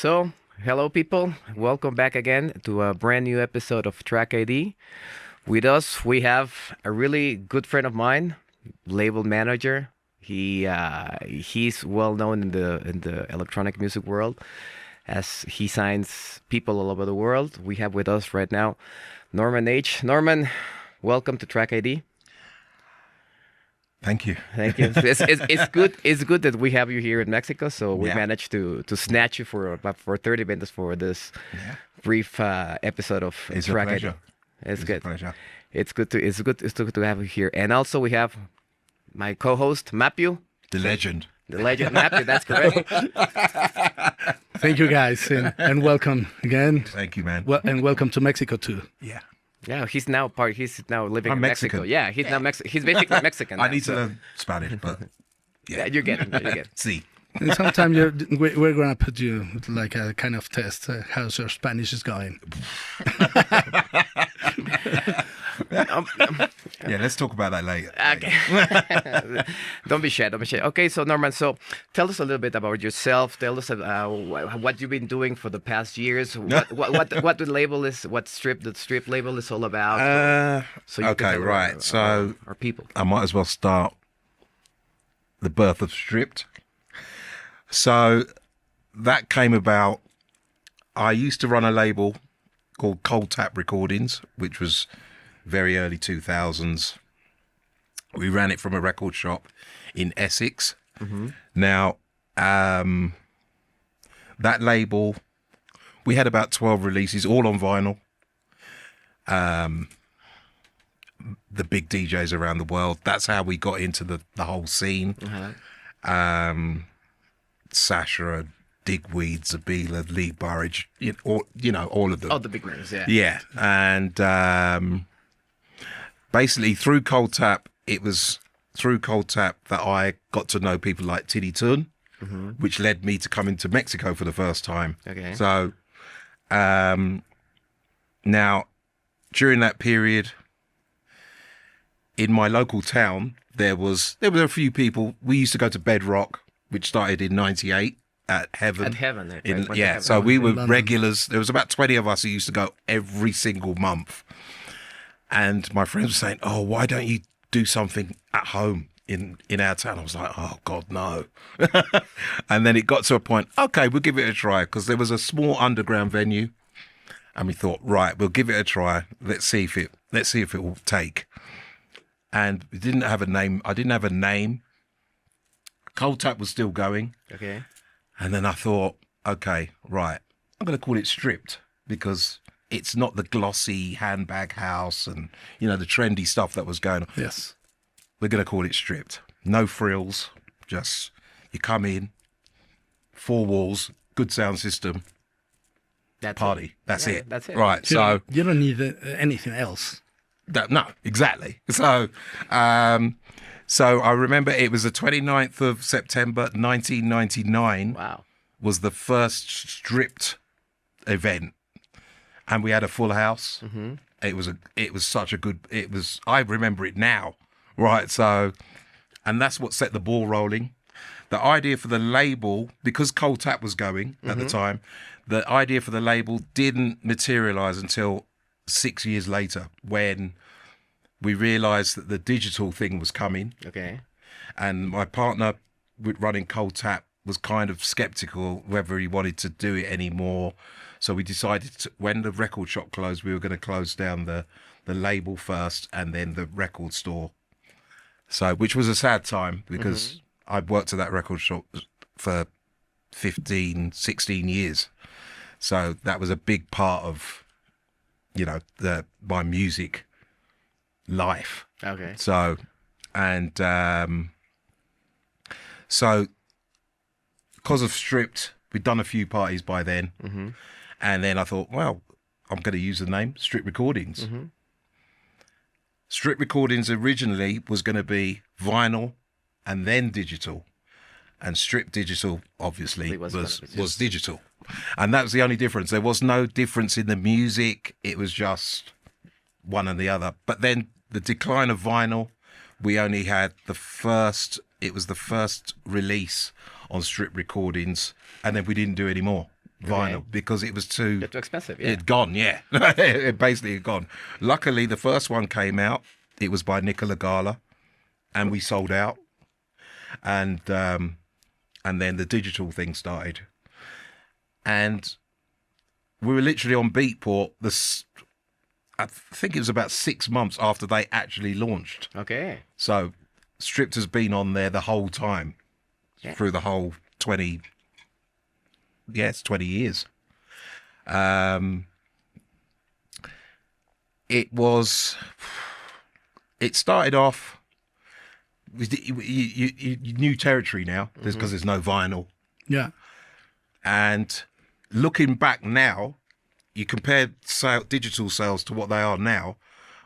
So, hello people. Welcome back again to a brand new episode of Track ID. With us, we have a really good friend of mine, label manager. He's well known in the electronic music world as he signs people all over the world. We have with us right now NormanH. Norman, welcome to Track ID. Thank you. Thank you. It's good. It's good that we have you here in Mexico. So we managed to snatch you for 30 minutes for this brief episode of It's Track a pleasure. ID. It's good. A pleasure. It's good to have you here. And also we have my co-host Matthew, The legend. the legend Matthew. That's correct. Thank you guys and welcome again. Thank you, man. Well, and welcome to Mexico too. Yeah. Yeah, he's now living I'm in Mexico. Mexican. Yeah, he's now He's basically Mexican. I now, need to so- learn Spanish, but Yeah, you're getting. See. And sometime we're gonna put you like a kind of test. How's your Spanish is going? Yeah, let's talk about that later. Okay. Don't be shy. Don't be shy. Okay, so Norman, so tell us a little bit about yourself. Tell us what you've been doing for the past years. What the label is. What the strip label is all about. So you can Okay, tell right. So our people. I might as well start the birth of Stripped. So that came about. I used to run a label called Cold Tap Recordings, which was very early 2000s. We ran it from a record shop in Essex. Now, that label, we had about 12 releases, all on vinyl. The big DJs around the world. That's how we got into the whole scene. Sasha, Digweed, Zabila, Lee Burridge, all of them. Oh, the big names. Yeah. Yeah, and basically through Cold Tap, it was through Cold Tap that I got to know people like Tiddy Tun, which led me to come into Mexico for the first time. Okay. So now, during that period, in my local town, there were a few people. We used to go to Bedrock, which started in '98 at Heaven. At Heaven. Right? Went to Yeah, Heaven. so we were London. regulars. There was about 20 of us who used to go every single month. And my friends were saying, "Oh, why don't you do something at home in our town?" I was like, "Oh God, no." And then it got to a point, okay, we'll give it a try, because there was a small underground venue. And we thought, right, we'll give it a try. Let's see if it will take. And we didn't have a name. I didn't have a name. Cold Tap was still going. Okay. And then I thought, okay, right, I'm going to call it Stripped, because it's not the glossy handbag house and, the trendy stuff that was going on. Yes. We're going to call it Stripped. No frills, just you come in, 4 walls, good sound system, That's party. It. That's Yeah, it. That's it. Right, so... You don't need anything else. No, exactly. So I remember it was the 29th of September, 1999. Wow. Was the first Stripped event, and we had a full house. It was such a good. I remember it now, right? So, and that's what set the ball rolling. The idea for the label, because Cold Tap was going at the time, the idea for the label didn't materialize until 6 years later, when we realized that the digital thing was coming. Okay. And my partner with running Cold Tap was kind of skeptical whether he wanted to do it anymore. So we decided when the record shop closed, we were going to close down the label first and then the record store. So, which was a sad time, because I'd worked at that record shop for 15, 16 years. So that was a big part of, my music life. Okay. So, and so because of Stripped, we'd done a few parties by then. And then I thought, well, I'm going to use the name Strip Recordings. Strip Recordings originally was going to be vinyl and then digital. And Strip Digital, obviously, It was was digital. And that was the only difference. There was no difference in the music. It was just one and the other. But then the decline of vinyl, we only had it was the first release on Strip Recordings, and then we didn't do any more. vinyl because it was too expensive. Yeah. It'd gone, yeah. It basically had gone. Luckily, the first one came out. It was by Nicola Gala, and we sold out. And then the digital thing started, and we were literally on Beatport. I think it was about 6 months after they actually launched. Okay. So Stripped has been on there the whole time, through the whole 20 years. It started off with new territory now, because there's no vinyl. Yeah. And looking back now, you compare digital sales to what they are now.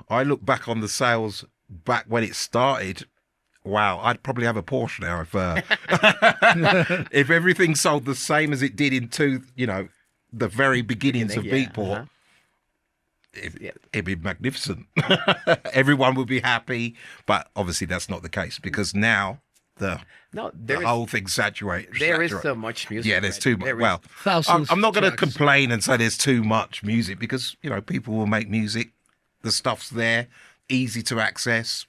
I look back on the sales back when it started. Wow, I'd probably have a Porsche now if everything sold the same as it did in the very beginnings of Beatport. It'd be magnificent. Everyone would be happy, but obviously that's not the case, because now the whole thing's saturated. There is so much music. Yeah, there's too much. Well, thousands I'm not going to tracks. complain and say there's too much music, because people will make music. The stuff's there, easy to access.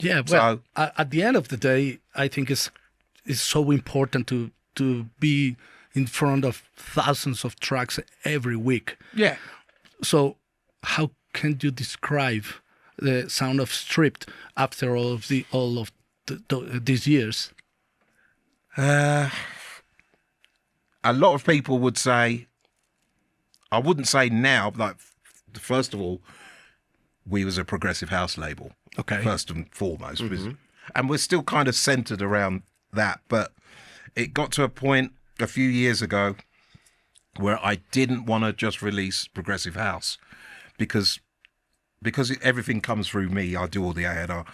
Yeah, well, at the end of the day, I think it's so important to be in front of thousands of tracks every week. Yeah. So how can you describe the sound of Stripped after all of these years? A lot of people would say, I wouldn't say now, like, first of all, we was a progressive house label. Okay. First and foremost. And we're still kind of centered around that. But it got to a point a few years ago where I didn't want to just release progressive house because everything comes through me. I do all the A&R.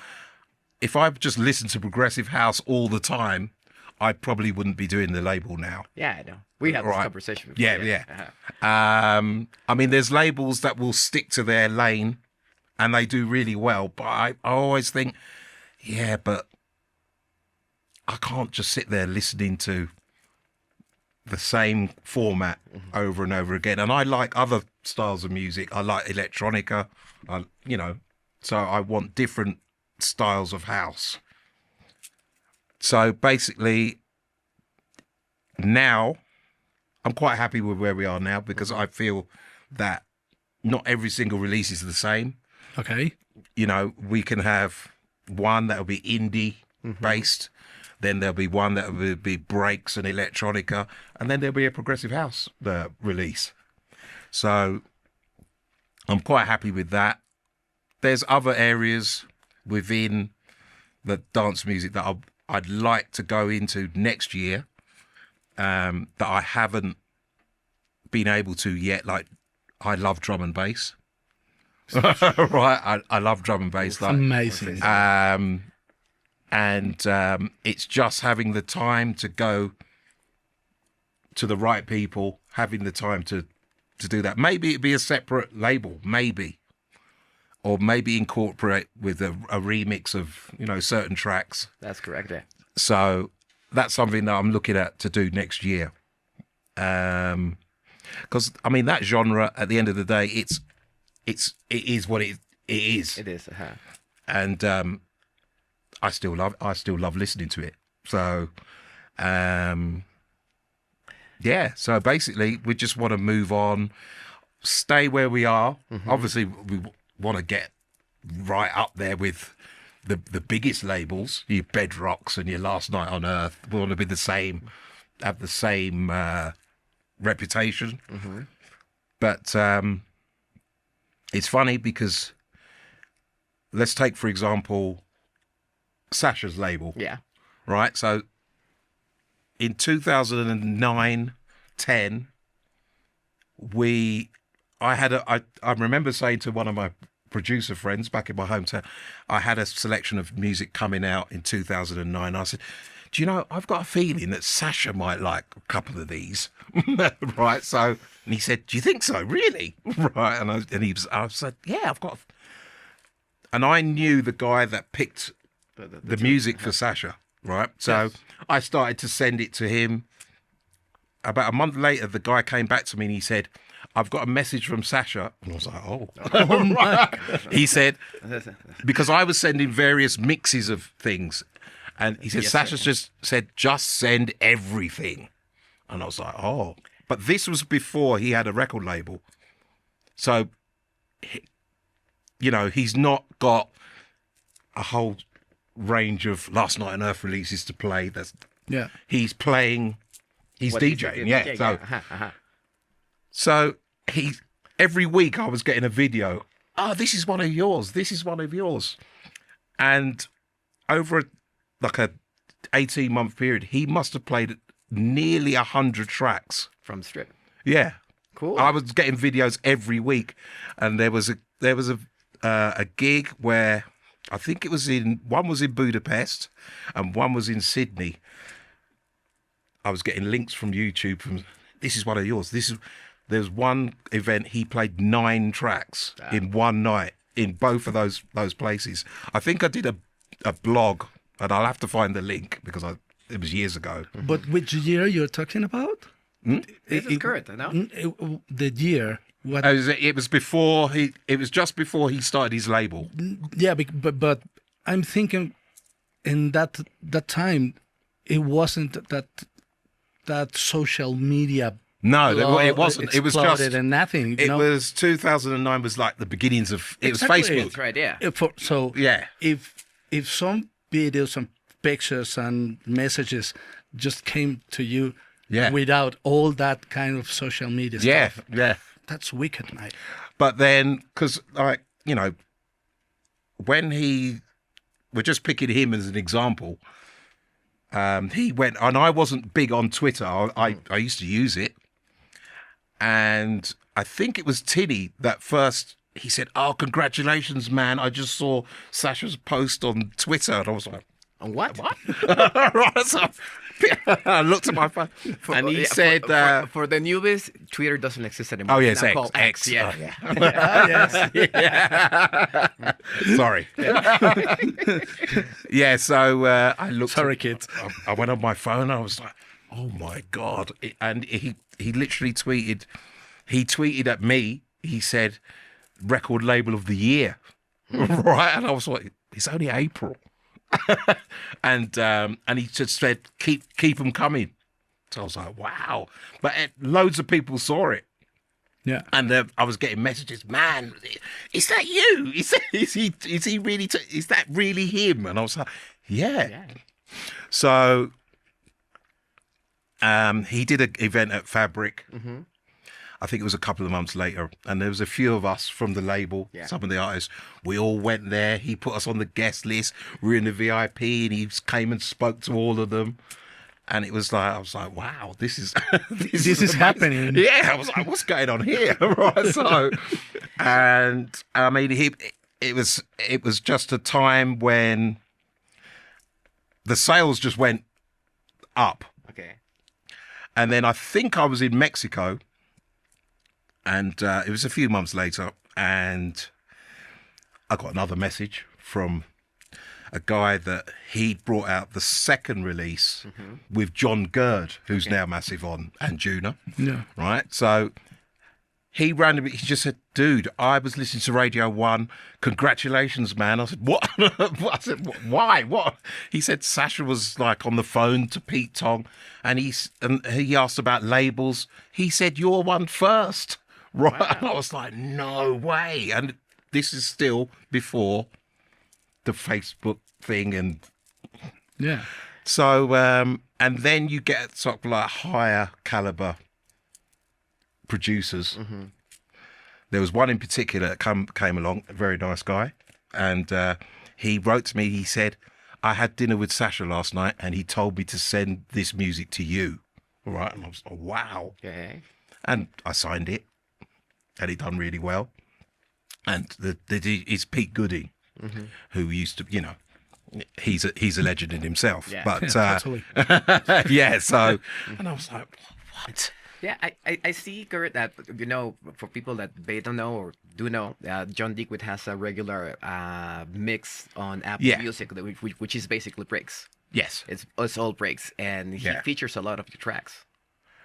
If I just listened to progressive house all the time, I probably wouldn't be doing the label now. Yeah, I know. We had this conversation before. Yeah. I mean, there's labels that will stick to their lane and they do really well, but I always think, yeah, but I can't just sit there listening to the same format over and over again. And I like other styles of music. I like electronica, so I want different styles of house. So basically, now I'm quite happy with where we are now, because I feel that not every single release is the same. Okay. We can have one that will be indie based, then there'll be one that will be breaks and electronica, and then there'll be a progressive house release. So I'm quite happy with that. There's other areas within the dance music that I'd like to go into next year, that I haven't been able to yet. Like, I love drum and bass. Right, I love drum and bass. Like, amazing. And it's just having the time to go to the right people, having the time to do that. Maybe it'd be a separate label, maybe, or maybe incorporate with a remix of certain tracks. That's correct. Yeah. So that's something that I'm looking at to do next year. Because I mean, that genre at the end of the day, it is what it is. It is. And I still love listening to it. So so basically we just want to move on, stay where we are. Obviously we want to get right up there with the biggest labels, your Bedrocks and your Last Night on Earth. We want to be have the same reputation. But it's funny because let's take, for example, Sasha's label. Yeah. Right. So in 2009, 10, I remember saying to one of my producer friends back in my hometown, I had a selection of music coming out in 2009. I said, do you know, I've got a feeling that Sasha might like a couple of these. Right. So, and he said, do you think so? Really? Right. And I said, yeah, I've got. And I knew the guy that picked the music for Sasha. Right. So I started to send it to him. about a month later, the guy came back to me and he said, "I've got a message from Sasha." And I was like, "Oh." Oh my. He said, because I was sending various mixes of things. And he said, Yes, Sasha sir. just said, "Just send everything." And I was like, "Oh." But this was before he had a record label. So, he's not got a whole range of Last Night on Earth releases to play. Yeah. He's playing, he's What DJing, yeah. DJ, So, uh-huh. so every week I was getting a video. "Oh, this is one of yours. This is one of yours." And over a 18-month period, he must have played nearly 100 tracks. From Strip. Yeah. Cool. I was getting videos every week, and there was a gig where I think one was in Budapest and one was in Sydney. I was getting links from YouTube from, "This is one of yours. There's one event he played 9 tracks in one night in both of those places. I think I did a blog, and I'll have to find the link because it was years ago. But which year you're talking about? This is current, no? The year. What? It was before it was just before he started his label. Yeah, but I'm thinking in that time, it wasn't that social media. No, it wasn't. It was just exploded and nothing. It was 2009 was like the beginnings of it. Exactly. Was Facebook. That's right, yeah. So Yeah. if some videos and pictures and messages just came to you Yeah. without all that kind of social media Yeah, stuff, yeah. that's wicked, mate. But then, because when we're just picking him as an example, he went, and I wasn't big on Twitter. I used to use it, and I think it was Tinny that first. He said, "Oh, congratulations, man! I just saw Sasha's post on Twitter," and I was like, What? What? right, so I looked at my phone, and he said, for the newbies, Twitter doesn't exist anymore. "Oh It's yes, now X, called X, Yeah. oh, yeah." Yes. Sorry. Yeah, so I looked. Sorry, kids. I went on my phone. And I was like, "Oh my god!" And he literally tweeted. He tweeted at me. He said, "Record label of the year," right? And I was like, "It's only April," and he just said, "Keep them coming." So I was like, "Wow!" But loads of people saw it. Yeah. And I was getting messages, "Man, is that you? Is he really? Is that really him?" And I was like, "Yeah." So he did an event at Fabric. Mm-hmm. I think it was a couple of months later, and there was a few of us from the label, some of the artists. We all went there. He put us on the guest list. We were in the VIP, and he came and spoke to all of them. And it was like, I was like, "Wow, this is This is happening." Yeah, I was like, "What's going on here?" Right. So, and I mean, it was just a time when the sales just went up. Okay. And then I think I was in Mexico, and it was a few months later, and I got another message from a guy that he brought out the second release with John Gerd, who's now massive on Anjuna. Yeah. Right. So he just said, "Dude, I was listening to Radio 1. Congratulations, man." I said, "What?" I said, "Why? What?" He said, "Sasha was like on the phone to Pete Tong, and he asked about labels. He said, 'You're one first.'" Right. Wow. And I was like, "No way." And this is still before the Facebook thing. And Yeah. so, and then you get sort of like higher caliber producers. There was one in particular that came along, a very nice guy, and he wrote to me. He said, "I had dinner with Sasha last night, and he told me to send this music to you." All right, and I was like, "Wow!" Okay. And I signed it, and it done really well. And it's Pete Gooding, who used to, he's a legend in himself. Yeah. But Totally. yeah, so, and I was like, "What?" Yeah, I see, Kurt, that, for people that they don't know or do know, John Deekwood has a regular mix on Apple Yeah. Music, which is basically breaks. Yes. It's all breaks, and he features a lot of your tracks.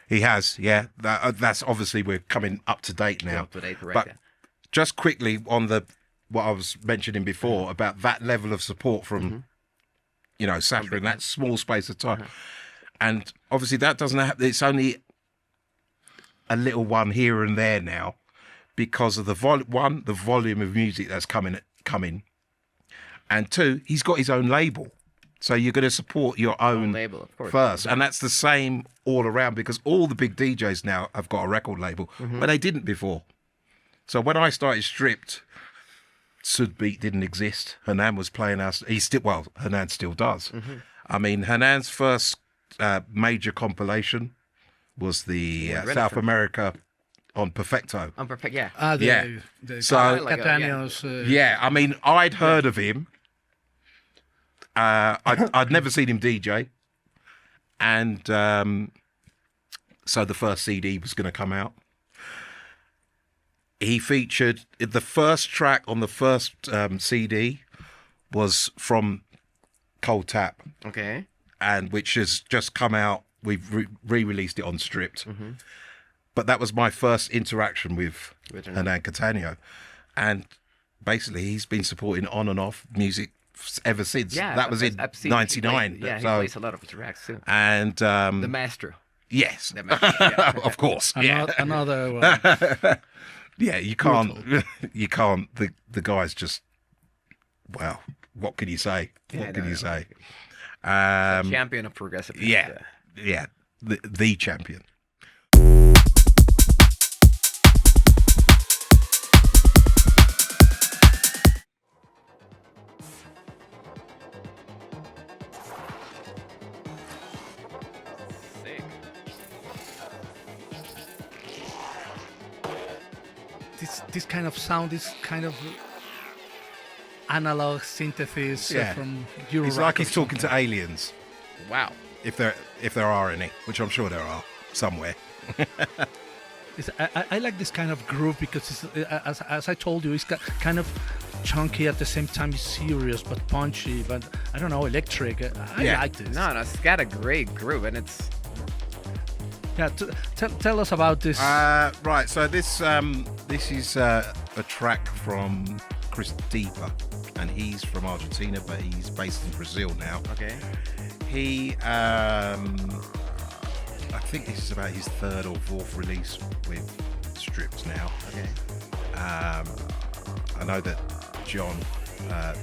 He has, yeah. That's obviously we're coming up to date now. Up to date, correct, But yeah. just quickly on what I was mentioning before about that level of support from, Sasha in that small space of time. And obviously that doesn't happen. It's only a little one here and there now because of the volume of music that's coming. And two, he's got his own label. So you're going to support your own label, of course. first. And that's the same all around because all the big DJs now have got a record label, but they didn't before. So when I started Stripped, Sudbeat didn't exist. Hernan was playing us. Hernan still does. I mean, Hernan's first major compilation was the South America on Perfecto. On Perfect, yeah. So, Catanios. yeah, I mean, I'd heard of him. I'd never seen him DJ. And so the first CD was going to come out. He featured the first track on the first CD was from Cold Tap. Okay. And which has just come out. We've re-released it on Stripped. But that was my first interaction with Hernan Catania. And basically he's been supporting on and off music ever since. Yeah, that was in '99. He plays a lot of tracks too. And The Maestro. yes, The Maestro, yeah. of course. Another one. Yeah, you can't. You can't. The guy's just. Well, what can you say? What can you say? Champion of progressive. Yeah, the champion. Sick. This kind of sound, this kind of analog synthesis from Euro. It's like he's talking to aliens, Wow. if there are any, which I'm sure there are somewhere. I like this kind of groove because, as I told you, it's kind of chunky at the same time. It's serious but punchy, but I don't know, electric. I like this. No, it's got a great groove, and it's Yeah, tell us about this. Right. So this is a track from Chris Deeper, and he's from Argentina, but he's based in Brazil now. okay. He, I think this is about his third or fourth release with Stripped now. Okay. I know that John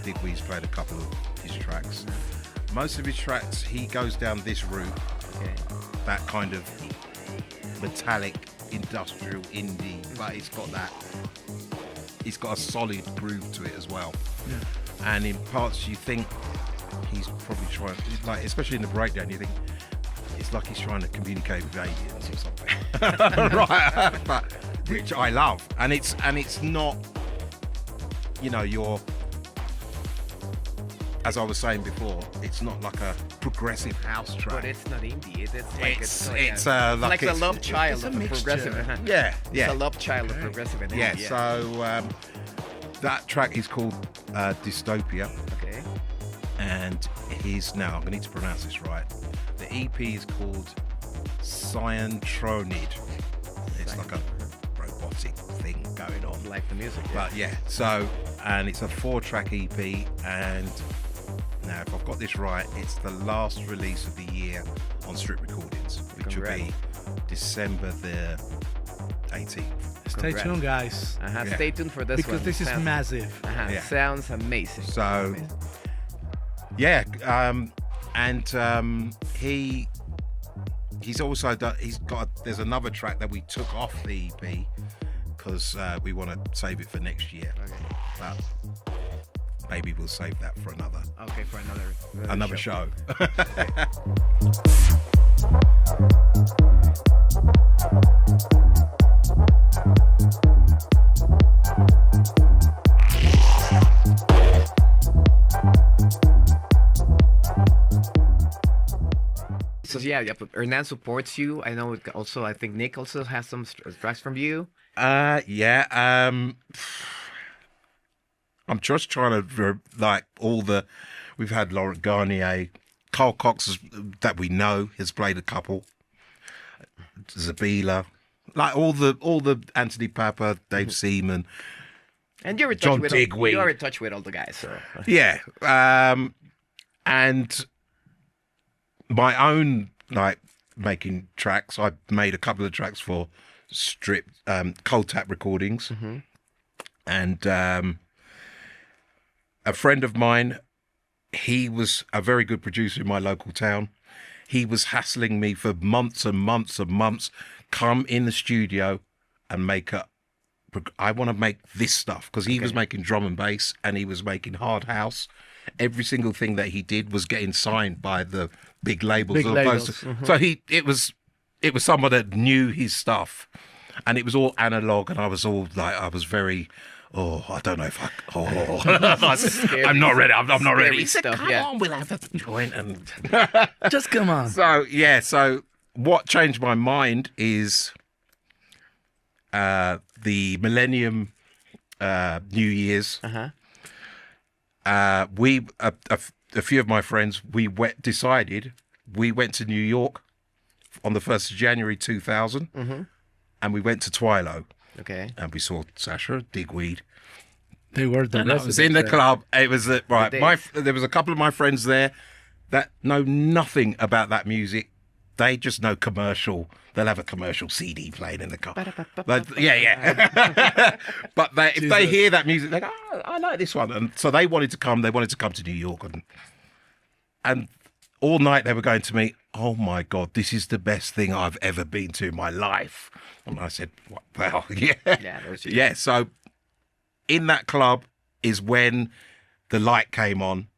Digweed's played a couple of his tracks. Most of his tracks, he goes down this route, Okay. that kind of metallic industrial indie, but it's got a solid groove to it as well. And in parts you think he's probably trying, like especially in the breakdown, you think it's like he's trying to communicate with aliens or something. Right. But which I love. And it's not, your, as I was saying before, it's not like a progressive house track. But it's not indie. It's like It's like the it's- love child a of the mixture. progressive. Yeah, It's a love child of progressive. And Yeah, indie, so that track is called Dystopia, Okay. and now I'm going to need to pronounce this right. The EP is called Cyanotronid. It's like a robotic thing going on. Like the music. Yeah. But yeah, so, and it's a 4-track EP, and now if I've got this right, it's the last release of the year on Strip Recordings, which will be December the 18th. Stay Congrats. tuned, guys, Yeah. Stay tuned for this because one. this is Sounds- massive. Yeah. Sounds amazing. So, Amazing. yeah, and he's also done. There's another track that we took off the EP because we want to save it for next year. Okay. But maybe we'll save that for Okay, for another show. So yeah, but Hernan supports you. I know. Also, I think Nick also has some tracks from you. Yeah. I'm just trying to we've had Laurent Garnier, Carl Cox that we know has played a couple. Zabila, like all the Anthony Papa, Dave Seaman. And you're in touch John with Digweed. you're in touch with all the guys. So Yeah. And my own, like, making tracks. I made a couple of tracks for Strip, Cold Tap Recordings. And a friend of mine, he was a very good producer in my local town. He was hassling me for months and months and months. Come in the studio and make up. I want to make this stuff, because he was making drum and bass and he was making hard house. Every single thing that he did was getting signed by the big labels. So it was someone that knew his stuff, and it was all analog, and I was very. Oh, I don't know if I'm not ready. I'm not ready. He said, come on, we'll have a joint. And Just come on. So what changed my mind is the Millennium New Year's. A few of my friends, we went to New York on the 1st of January 2000, and we went to Twilo. okay. And we saw Sasha, Digweed. They were the And I was in the club. It was right. They- There was a couple of my friends there that know nothing about that music. They just know commercial. They'll have a commercial CD playing in the car. But, yeah. But if they hear that music, they go, oh, I like this one. And so they wanted to come. They wanted to come to New York. And all night they were going to me, oh, my God, this is the best thing I've ever been to in my life. And I said, well, yeah. Yeah, so in that club is when the light came on,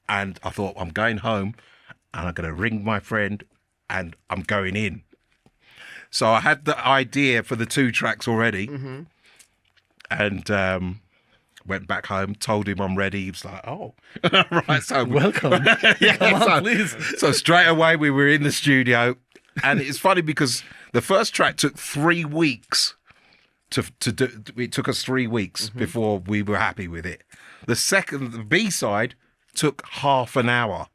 and I thought, I'm going home and I'm going to ring my friend and I'm going in. So I had the idea for the 2 tracks already, and went back home, told him I'm ready. He was like, oh, right. So welcome. Come on, please. So straight away we were in the studio, and it's funny because the first track took 3 weeks to do. It took us 3 weeks before we were happy with it. The B-side took half an hour,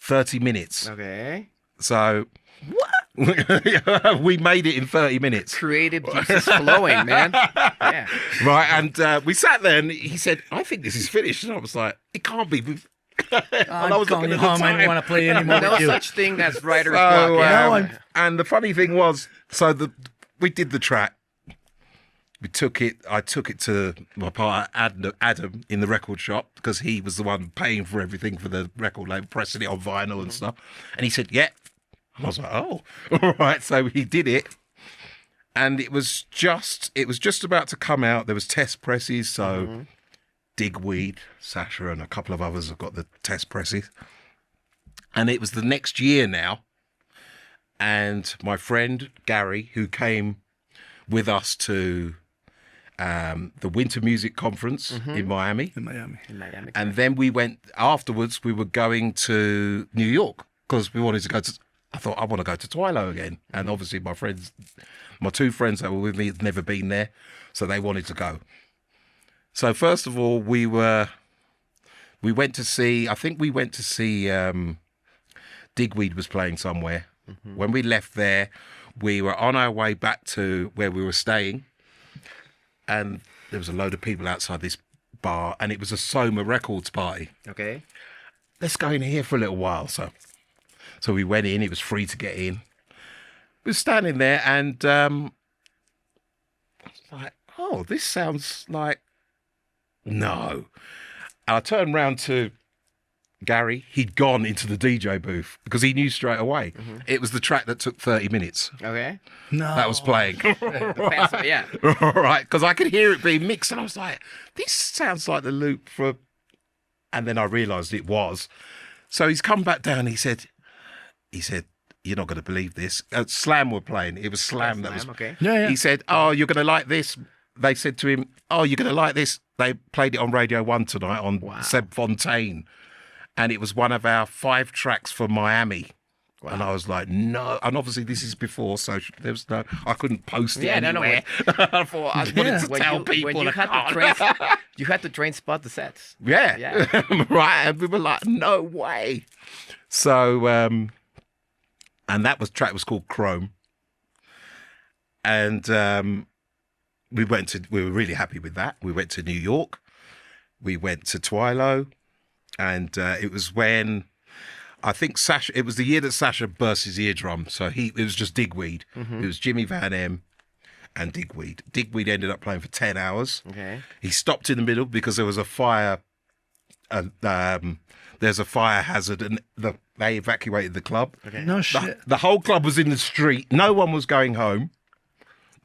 30 minutes. Okay. So what? We made it in 30 minutes. Creative juices flowing, man. Yeah. Right, and we sat there, and he said, I think this is finished. And I was like, it can't be. I'm going home. I don't want to play anymore No with you. such thing as writer's block. Yeah. And the funny thing was, we did the track. I took it to my partner Adam in the record shop, because he was the one paying for everything for the record label, pressing it on vinyl and stuff. And he said, yeah. And I was like, oh, all right. So he did it. And it was just about to come out. There was test presses. So Digweed, Sasha, and a couple of others have got the test presses. And it was the next year now. And my friend Gary, who came with us to the Winter Music Conference in Miami. In Miami. And then we went, afterwards, we were going to New York, because we wanted to go to, I thought, I want to go to Twilo again. And obviously my 2 friends that were with me had never been there, so they wanted to go. So first of all, we went to see Digweed was playing somewhere. When we left there, we were on our way back to where we were staying, and there was a load of people outside this bar, and it was a Soma Records party. Okay. Let's go in here for a little while. So we went in. It was free to get in. We were standing there, and I was like, oh, this sounds like... No. And I turned round to Gary. He'd gone into the DJ booth, because he knew straight away. It was the track that took 30 minutes. Okay. No. That was playing. Yeah. All right, because I could hear it being mixed, and I was like, this sounds like the loop for... And then I realised it was. So he's come back down. He said, you're not going to believe this. Slam were playing. It was Slam that was... Okay. Yeah. He said, oh, you're going to like this. They said to him, oh, you're going to like this. They played it on Radio 1 tonight on Seb Fontaine. And it was one of our 5 tracks for Miami. Wow. And I was like, no. And obviously this is before, so there was no... I couldn't post it anywhere. I wanted to tell people. When you had to train spot the sets. Yeah. Right. And we were like, no way. So, and that track was called Chrome. And we were really happy with that. We went to New York. We went to Twilo. And it was when, I think it was the year that Sasha burst his eardrum. So it was just Digweed. It was Jimmy Van M and Digweed. Digweed ended up playing for 10 hours. Okay. He stopped in the middle because there was a fire. There's a fire hazard, and they evacuated the club. Okay. No shit. The whole club was in the street. No one was going home.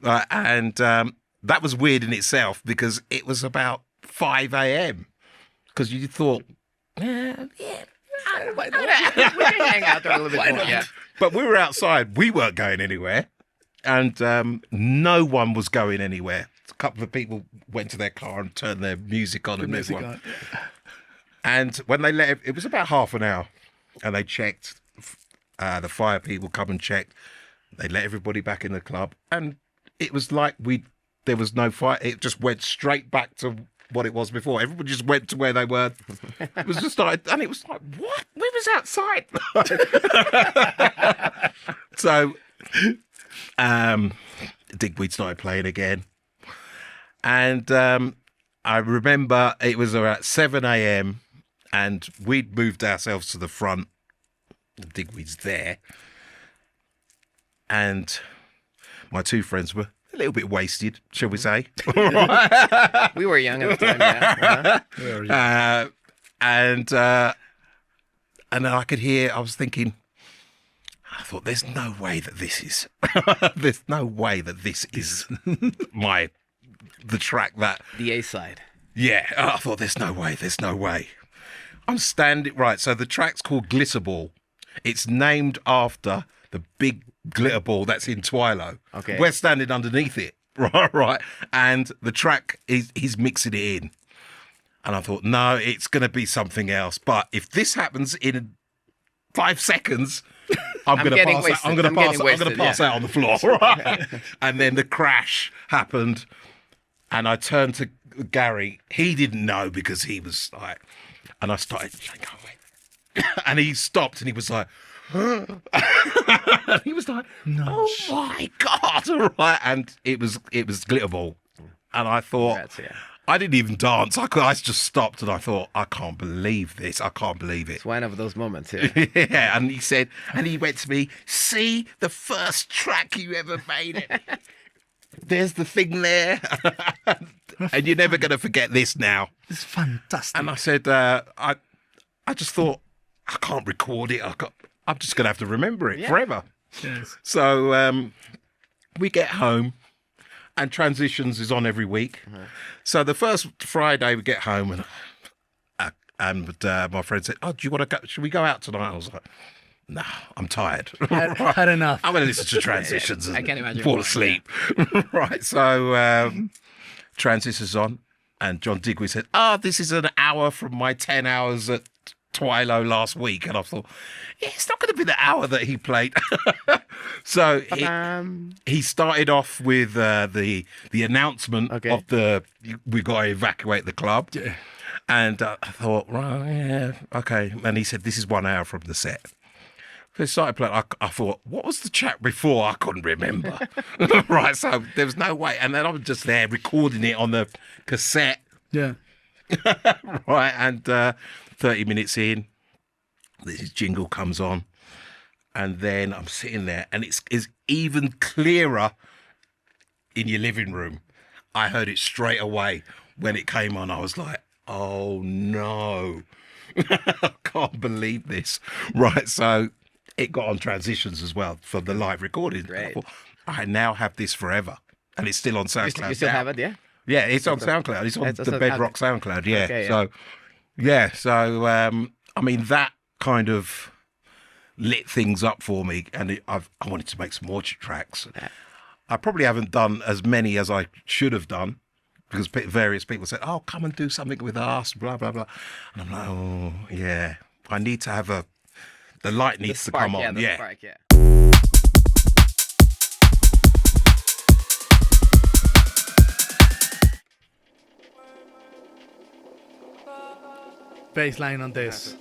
And that was weird in itself because it was about 5 a.m. Because you thought, We can hang out there a little bit more. Yeah. but we were outside. We weren't going anywhere. And no one was going anywhere. A couple of people went to their car and turned their music on. And when they it was about half an hour. And they checked. The fire people come and checked. They let everybody back in the club. And it was like there was no fire. It just went straight back to what it was before. Everybody just went to where they were. It was just like, and it was like, what? We was outside. So, Digweed started playing again. And I remember it was about 7 a.m. and we'd moved ourselves to the front. Digweed's there. And my two friends were a little bit wasted, shall we say? We were young at the time, yeah. And then I could hear, I was thinking, I thought, there's no way that this is, there's no way that this is the track that. The A side. Yeah, I thought, there's no way. I'm standing, right, so the track's called Glitterball. It's named after the big glitter ball that's in Twilo. Okay. We're standing underneath it, right? And the track, he's mixing it in. And I thought, no, it's going to be something else. But if this happens in 5 seconds, I'm going to pass out. I'm going to pass out on the floor. Right? And then the crash happened. And I turned to Gary. He didn't know because he was like, and I started saying, oh, wait. And he stopped and he was like, he was like, no, oh my God. Right. And it was Glitterball. And I thought, I didn't even dance. I just stopped and I thought, I can't believe this. I can't believe it. It's one of those moments, yeah. Yeah. And he said, and he went to me, see the first track you ever made it. There's the thing there. And you're never going to forget this now. It's fantastic. And I said, I just thought, I can't record it. I'm just going to have to remember it forever. Yes. So we get home and Transitions is on every week. Mm-hmm. So the first Friday we get home and my friend said, oh, do you want to go? Should we go out tonight? I was like, no, I'm tired. Had enough. I'm going to listen to Transitions and I can't imagine fall asleep. Right. So Transitions on and John Digweed said, this is an hour from my 10 hours at Twilo last week. And I thought, it's not going to be the hour that he played. So he started off with the announcement of we got to evacuate the club. Yeah. And I thought, right, yeah, okay. And he said, this is 1 hour from the set. So he started playing. I thought, what was the chat before? I couldn't remember. Right, so there was no way. And then I was just there recording it on the cassette. Yeah. Right, and 30 minutes in, this jingle comes on, and then I'm sitting there, and it's even clearer in your living room. I heard it straight away when it came on. I was like, oh no, I can't believe this. Right, so it got on Transitions as well for the live recording. Great. I now have this forever, and it's still on SoundCloud. You still have it, yeah? Yeah, it's on SoundCloud. It's on the Bedrock SoundCloud. Yeah. Okay, So I mean, that kind of lit things up for me, and I wanted to make some more tracks. Yeah. I probably haven't done as many as I should have done because various people said, "Oh, come and do something with us," blah blah blah, and I'm like, "Oh, yeah, I need to have the light needs to come on." The spark, yeah. Baseline on this.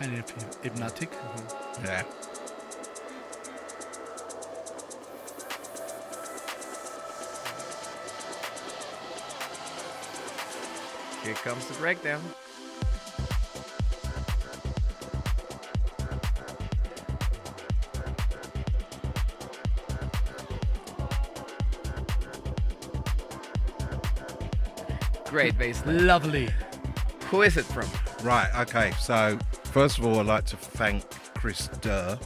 kind of hypnotic. Yeah. Here comes the breakdown. Great bass line. Lovely. Who is it from? Right, okay. So, first of all, I'd like to thank Chris Durr,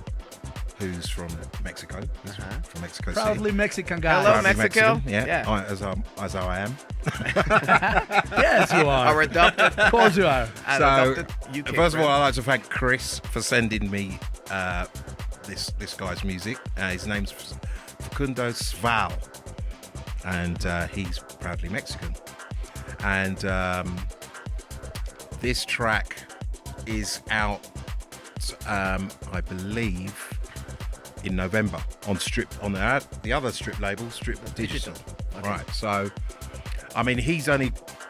who's from Mexico. He's from Mexico City. Proudly Mexican guy. Hello, Proudly Mexico. Mexican, yeah. Yeah. As I am. Yes, you are. Our adopted. Of course you are. So, adopted UK first of all, friend. I'd like to thank Chris for sending me this guy's music. His name's Facundo Sval, and he's proudly Mexican. And this track is out, I believe, in November on the other strip label, Strip Digital. Okay. Right. So, I mean,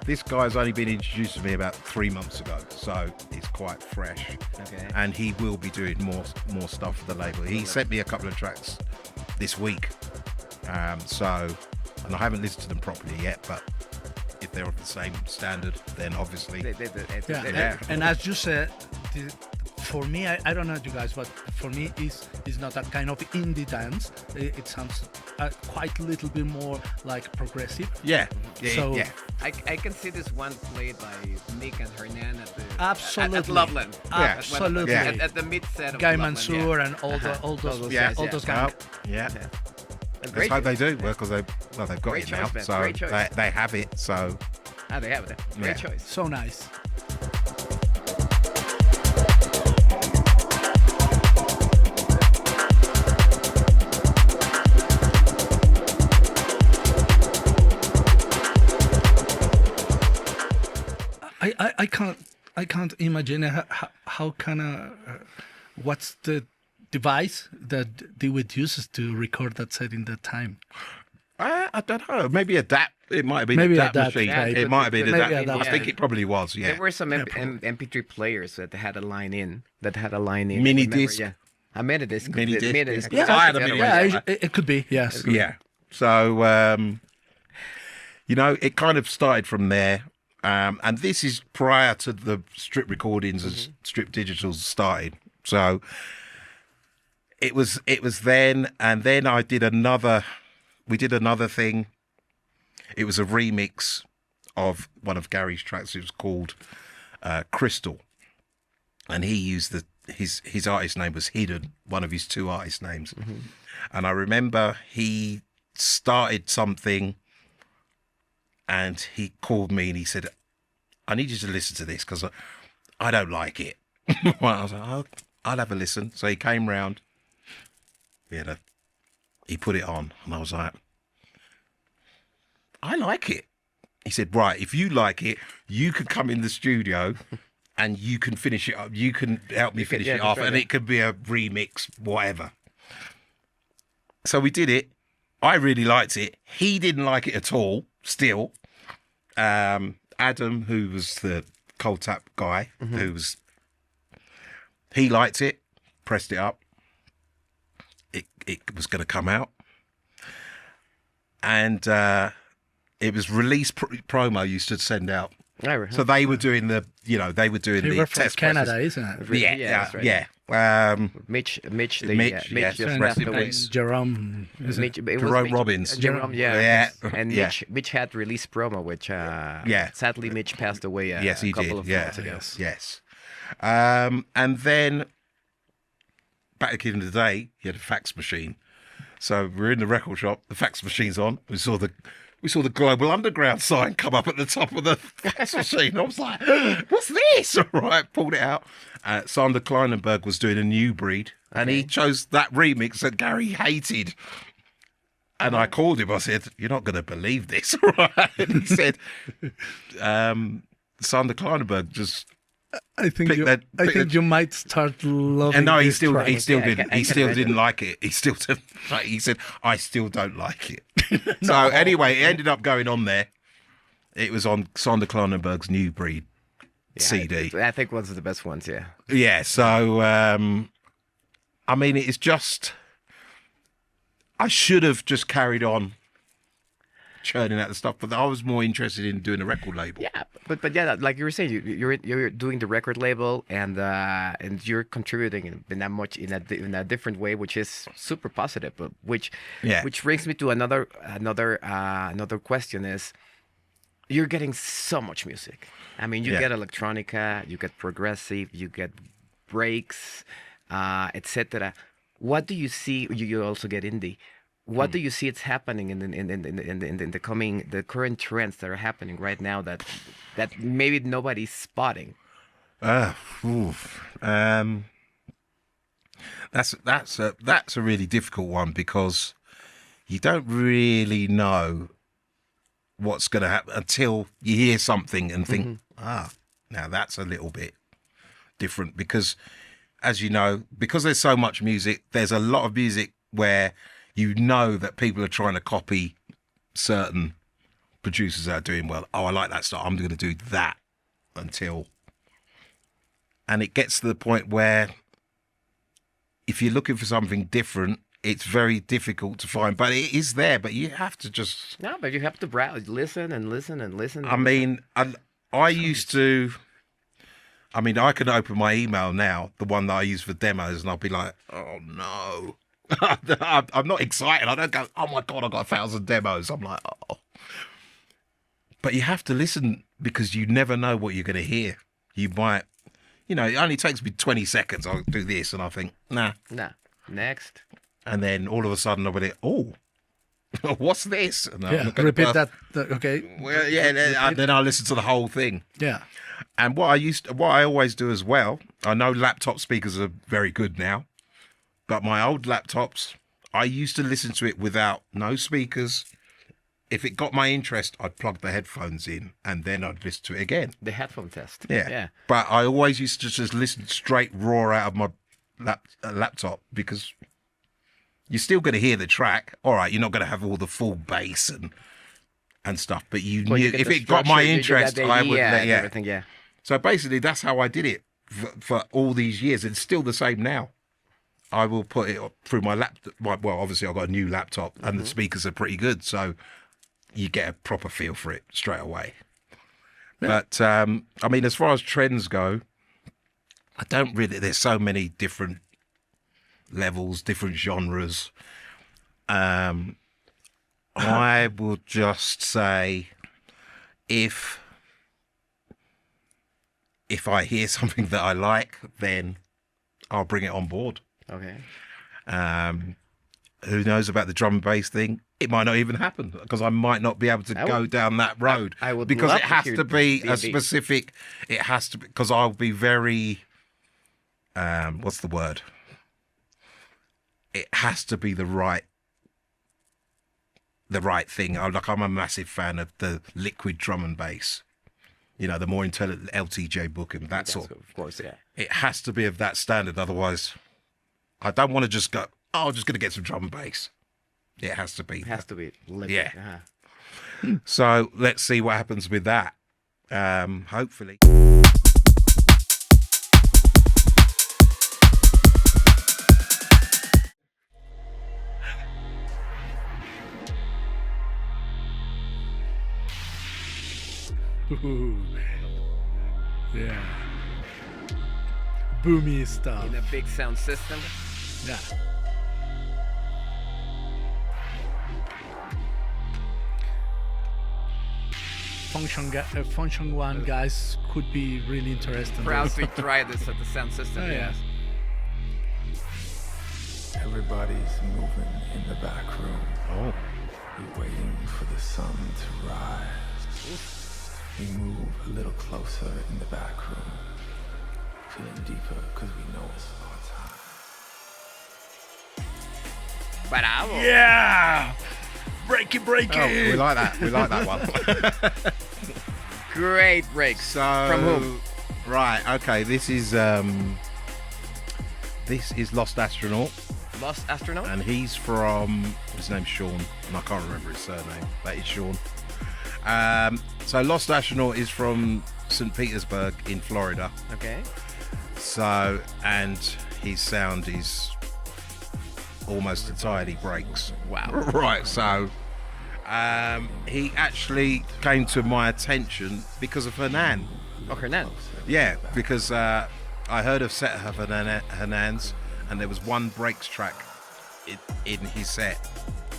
this guy's only been introduced to me about 3 months ago, so it's quite fresh. Okay. And he will be doing more stuff for the label. He sent me a couple of tracks this week, and I haven't listened to them properly yet, but if they're of the same standard, then obviously. Yeah. And as you said, for me, I don't know you guys, but for me, it's not that kind of indie dance. It sounds quite a little bit more like progressive. Yeah. So- Yeah. I can see this one played by Nick and Hernan at the Absolutely. at Loveland. Absolutely. Yeah. At the mid set of Guy Loveland, Mansour yeah. and all those Yeah. all those guys. Yeah. And Let's great hope they choice. do, because they've got Great it choice, now, man. so Great choice. they have it. So They have it. Great Yeah. choice. So nice. I can't imagine how can what's the device that they would use to record that set in that time. I don't know. Maybe it might have been Maybe a a DAT DAT machine. tape. It might have been a Maybe DAT. a DAT I think tape. it probably was. Yeah. There were some probably. MP3 players that had a line in. Mini Remember? disc. Yeah. A mini disc. Mini disc. Yeah, I had a mini Yeah, disc. it could be. Yes. Yeah. So it kind of started from there. And this is prior to the strip recordings as strip digitals started. So it was then, and then we did another thing. It was a remix of one of Gary's tracks. It was called Crystal, and he used his artist name was Hidden, one of his two artist names. And I remember he started something, and he called me and he said, "I need you to listen to this because I don't like it." Well, I was like, "Oh, I'll have a listen." So he came round. He put it on, and I was like, "I like it." He said, "Right, if you like it, you can come in the studio and you can finish it up. You can help me finish it off, and it could be a remix, whatever." So we did it. I really liked it. He didn't like it at all, still. Adam, who was the cold tap guy, he liked it, pressed it up. It was going to come out. And it was release promo used to send out. So they were doing the They were from test Canada, presses. isn't it? Yeah, that's right. Yeah. Mitch Mitch, just yeah. passed And away. Jerome. Mitch, it was Jerome Mitch- Robbins. Jerome, Yeah. And Yeah. Mitch had released promo, which sadly Mitch passed away Yes, he a couple did. of Yeah. months ago. Yes. And then back in the day, he had a fax machine. So we're in the record shop. The fax machine's on. We saw the Global Underground sign come up at the top of the fax machine. I was like, "What's this?" All right, pulled it out. Sander Kleinenberg was doing a new breed, and he chose that remix that Gary hated. And I called him. I said, "You're not going to believe this," right? And he said, "Sander Kleinenberg just." I think Pick you, that- I pick think that- you might start loving. And no, he this still track. didn't. I He can still imagine. didn't like it. He still didn't. Like, he said, "I still don't like it." So anyway, it ended up going on there. It was on Sander Kleinenberg's new breed CD. I think one of the best ones. Yeah. Yeah, so I mean, it's just I should have just carried on churning out the stuff, but I was more interested in doing a record label. Yeah, but yeah, like you were saying, you're doing the record label and you're contributing in that much in a different way, which is super positive. But which brings me to another question is, you're getting so much music. I mean, you get electronica, you get progressive, you get breaks, etc. What do you see? You also get indie. What do you see it's happening in the current trends that are happening right now that maybe nobody's spotting? That's a really difficult one because you don't really know what's going to happen until you hear something and think, now that's a little bit different. Because, as you know, because there's so much music, there's a lot of music where you know that people are trying to copy certain producers that are doing well. Oh, I like that stuff. I'm going to do that until... And it gets to the point where if you're looking for something different, it's very difficult to find. But it is there, but you have to just... No, but you have to browse, listen and listen and listen. I mean, I used to... I mean, I can open my email now, the one that I use for demos, and I'll be like, oh, no. I'm not excited. I don't go, oh my God, I've got 1,000 demos. I'm like, oh. But you have to listen because you never know what you're going to hear. You might, it only takes me 20 seconds. I'll do this and I think, nah. Next. And then all of a sudden I'll be like, oh, what's this? And repeat that. Okay. Well, yeah, and then I listen to the whole thing. Yeah. And what I always do as well, I know laptop speakers are very good now. But my old laptops, I used to listen to it without no speakers. If it got my interest, I'd plug the headphones in and then I'd listen to it again. The headphone test. Yeah. But I always used to just listen straight raw out of my laptop because you're still going to hear the track. All right, you're not going to have all the full bass and stuff, but you knew if it got my interest, I would. Everything, yeah. So basically, that's how I did it for all these years. It's still the same now. I will put it through my laptop. Well, obviously, I've got a new laptop and the speakers are pretty good. So you get a proper feel for it straight away. Yeah. But, I mean, as far as trends go, I don't really... There's so many different levels, different genres. I will just say if I hear something that I like, then I'll bring it on board. Okay. Who knows about the drum and bass thing? It might not even happen because I might not be able to go down that road. I would because love it has to be a D&D. specific. It has to be because I'll be very. What's the word? It has to be the right thing. I'm a massive fan of the liquid drum and bass. The more intelligent LTJ book and that sort. Of course, yeah. It has to be of that standard. Otherwise, I don't want to just go, I'm just going to get some drum and bass. It has to be. It has to be liquid. Yeah. Uh-huh. So let's see what happens with that. Hopefully. Ooh. Yeah. Boomy stuff. In a big sound system. Yeah. Function one guys could be really interesting. Proud to try this at the sound system. Oh, yeah. Everybody's moving in the back room. Oh. We're waiting for the sun to rise. We move a little closer in the back room, feeling deeper because we know it's our time. Bravo. Yeah! Break it! Oh, we like that. We like that one. Great breaks. So From whom? Right. Okay. This is Lost Astronaut, Lost Astronaut? and he's from. His name's Sean, and I can't remember his surname. That is Sean. So Lost Astronaut is from St. Petersburg in Florida. Okay. So, and his sound is almost entirely breaks. Wow. Right, so he actually came to my attention because of Hernan. Oh, Hernan. Yeah, because I heard of set of Hernan's, and there was one breaks track in his set,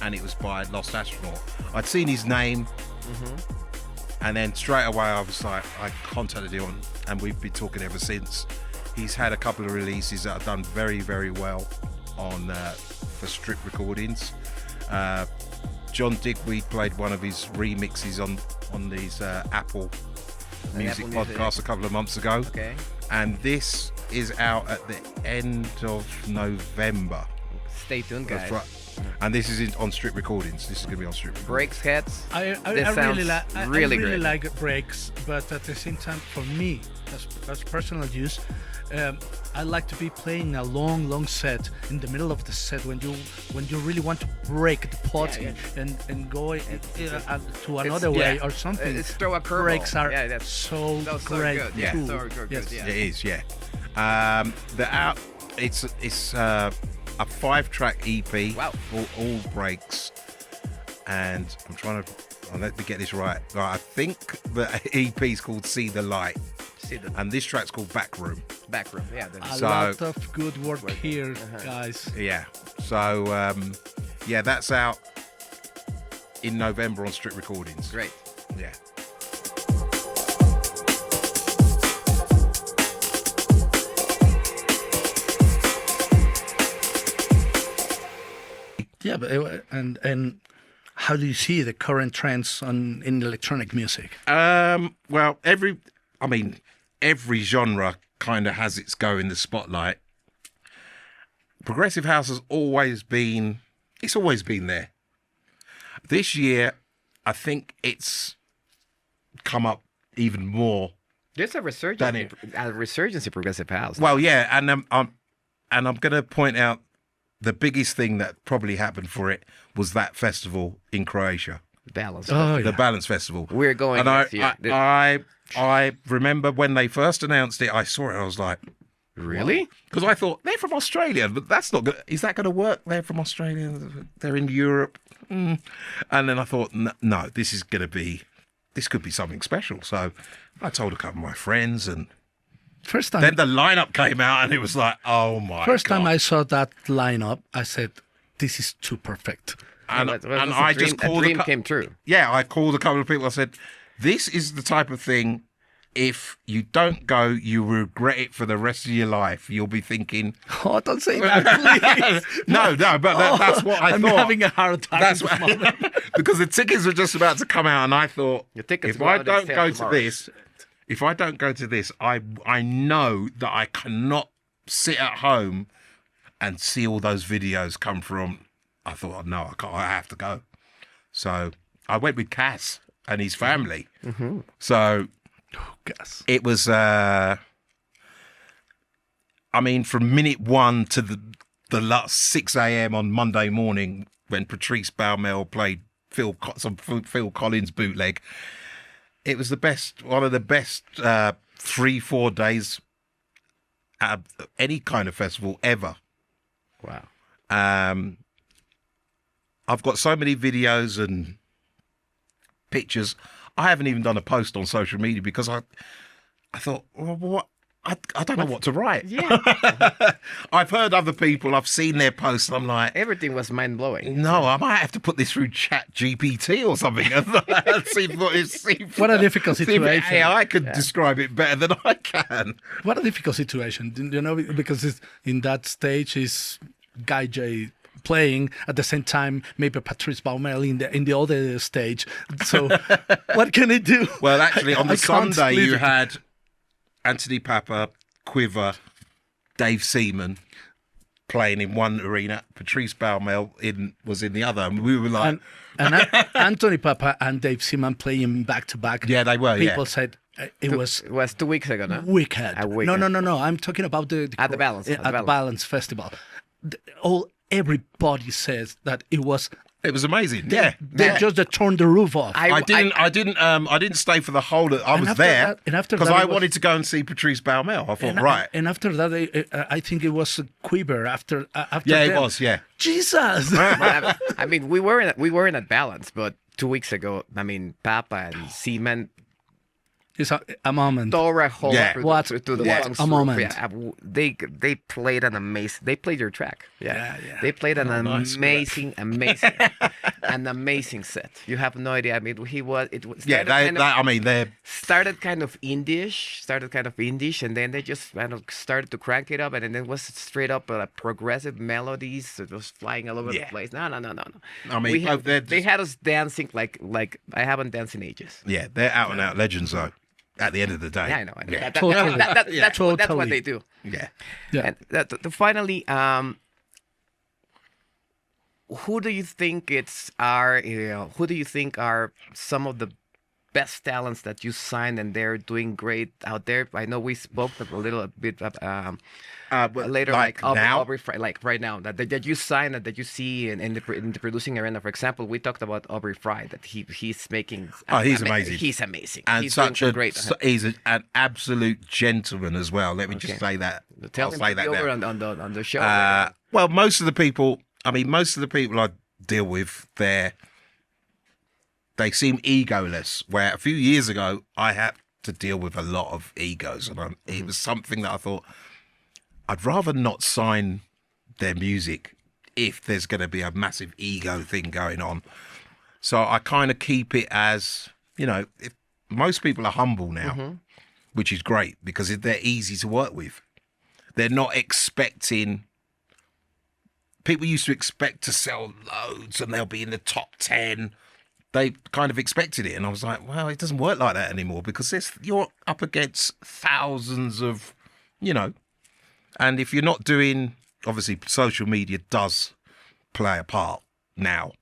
and it was by Lost Astronaut. I'd seen his name, and then straight away I was like, I contacted him, and we've been talking ever since. He's had a couple of releases that have done very, very well on for strip recordings. John Digweed played one of his remixes on these Apple Music podcast a couple of months ago. Okay. And this is out at the end of November. Stay tuned, guys. That's right. And this is on strip recordings. This is going to be on strip recordings. Breaks heads. I really like breaks, but at the same time, for me, as personal use, I like to be playing a long set in the middle of the set when you really want to break the plot and go to another way or something. It's throw a curveball. Breaks are that's so great. Good. Yeah, too. so good. Yes. Yeah. It is, yeah. It's a 5-track EP. Wow. All breaks, and I'm trying to. Let me get this right. I think the EP is called See the Light, and this track's called Backroom. Backroom. Yeah. A lot of good work here, guys. Yeah. So yeah, that's out in November on Strip Recordings. Great. Yeah. Yeah, but and how do you see the current trends in electronic music? Well, every genre kind of has its go in the spotlight. Progressive house has always been there. This year, I think it's come up even more. There's a resurgence in progressive house. Well, yeah, and I'm going to point out the biggest thing that probably happened for it was that festival in Croatia. Balance. The Balance Festival. We're going and this year. I remember when they first announced it, I saw it, I was like, really? Because I thought, they're from Australia, but that's not good. Is that going to work? They're from Australia, they're in Europe. And then I thought, no, this could be something special. So I told a couple of my friends, and first time, then the lineup came out, and it was like, oh my God. First time I saw that lineup, I said, this is too perfect. And I just called a dream came true. Yeah, I called a couple of people. I said, this is the type of thing, if you don't go, you regret it for the rest of your life. You'll be thinking, oh, don't say that, please. No, but that's what I I'm thought. I'm having a hard time That's at this moment. Because the tickets were just about to come out, and I thought, if I don't go to this, I know that I cannot sit at home and see all those videos come from. I thought, no, I can't. I have to go. So I went with Cass and his family. Mm-hmm. So it was. From minute one to the last 6 a.m. on Monday morning when Patrice Baumel played some Phil Collins bootleg, it was one of the best 3-4 days at any kind of festival ever. Wow. I've got so many videos and pictures. I haven't even done a post on social media because I thought, well, what? I don't know what to write. Yeah. I've heard other people, I've seen their posts, and I'm like, everything was mind blowing. No, I might have to put this through Chat GPT or something and see what a difficult situation. See if AI could describe it better than I can. What a difficult situation, because in that stage is Guy J playing at the same time, maybe Patrice Baumel in the other stage. So what can it do? Well, actually, on the Sunday you had Anthony Papa, Quiver, Dave Seaman playing in one arena. Patrice Baumel was in the other, and we were like, and Anthony Papa and Dave Seaman playing back to back. Yeah, they were. People said it was 2 weeks ago. No? Wicked. No. I'm talking about the at the Balance Balance Festival. Everybody says that it was It was amazing. Yeah. They just turned the roof off. I didn't stay for the whole. I was after there that- and after because that I it was- wanted to go and see Patrice Baumel. I thought, and, right, And after that, I think it was Quiver. After yeah, them. it was, yeah. Jesus. I mean, we were in that balance, but 2 weeks ago, I mean, Papa and Seaman It's a moment. tore a hole Yeah. through, What- through the what songs a roof. moment. Yeah, they played an amazing. They played your track. Yeah, yeah. They played an nice. amazing, an amazing set. You have no idea. I mean, he was. It was Yeah, I mean, they're started kind of indie-ish, and then they just kind of started to crank it up, and then it was straight up progressive melodies. It was flying all over the Yeah. place. No. I mean, they're they just- had us dancing like I haven't danced in ages. yeah, they're out and out legends though. At the end of the day, Yeah, I know. Yeah, Totally. That's what Totally. they do. yeah. Yeah. And finally, who do you think who do you think are some of the best talents that you signed and they're doing great out there? I know we spoke a little bit But later, like like now, Aubrey Fry, like right now that you sign and that you see in the producing arena. For example, we talked about Aubrey Fry, that he's making. Oh, he's amazing. He's amazing. and he's such doing a great. he's an absolute gentleman as well. Let me just Okay. say that. Tell I'll him say to that be over now. on the show. Well, most of the people I deal with, they seem egoless. Where a few years ago, I had to deal with a lot of egos, and it was something that I thought I'd rather not sign their music if there's going to be a massive ego thing going on. So I kind of keep it as, if most people are humble now, which is great because they're easy to work with. They're not expecting. People used to expect to sell loads and they'll be in the top 10. They kind of expected it. And I was like, well, it doesn't work like that anymore because you're up against thousands of, and if you're not doing, obviously social media does play a part now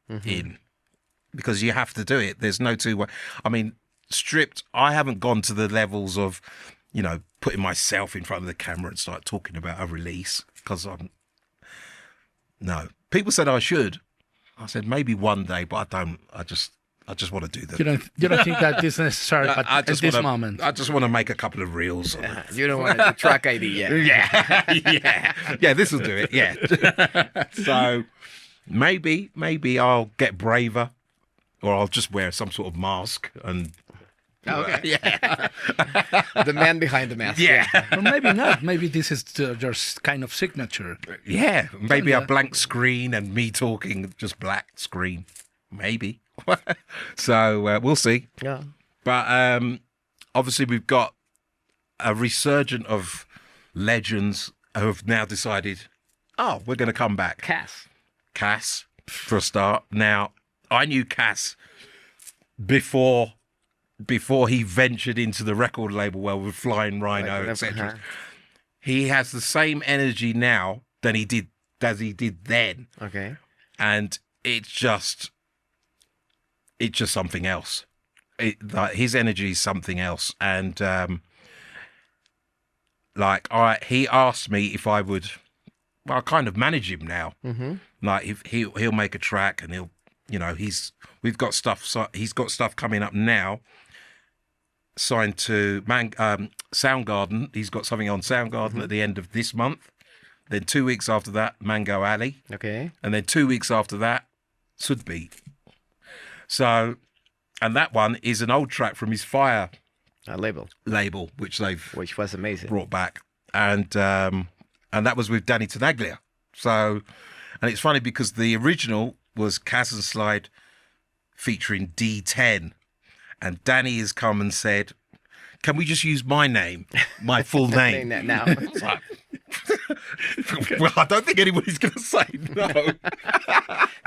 because you have to do it. There's no two way. I mean, stripped, I haven't gone to the levels of, putting myself in front of the camera and start talking about a release because no. People said I should. I said maybe one day, but I don't. I just want to do that. You don't think that is necessary at this moment? I just want to make a couple of reels. On it. You don't want to do track ID yet. Yeah. This will do it. Yeah. So maybe I'll get braver, or I'll just wear some sort of mask and. Okay. Yeah. The man behind the mask. Yeah. Or maybe not. Maybe this is your kind of signature. Yeah. Maybe a Yeah. blank screen and me talking, just black screen. Maybe. So we'll see. Yeah. But obviously we've got a resurgent of legends who have now decided, we're going to come back. Cass, for a start. Now, I knew Cass before he ventured into the record label world with Flying Rhino, etc. He has the same energy now as he did then. Okay. And it's just something else. His energy is something else, and he asked me if I would. Well, I kind of manage him now. Mm-hmm. Like if he'll make a track, and we've got stuff. So he's got stuff coming up now. Signed to Soundgarden. He's got something on Soundgarden at the end of this month. Then 2 weeks after that, Mango Alley. Okay. And then 2 weeks after that, Sudbeat. So, and that one is an old track from his Fire Label, which they've which was amazing. brought back, and that was with Danny Tenaglia. So, and it's funny because the original was Cass and Slide featuring D10, and Danny has come and said, "Can we just use my name, my full name?" Now. It's like, well, I don't think anybody's going to say no.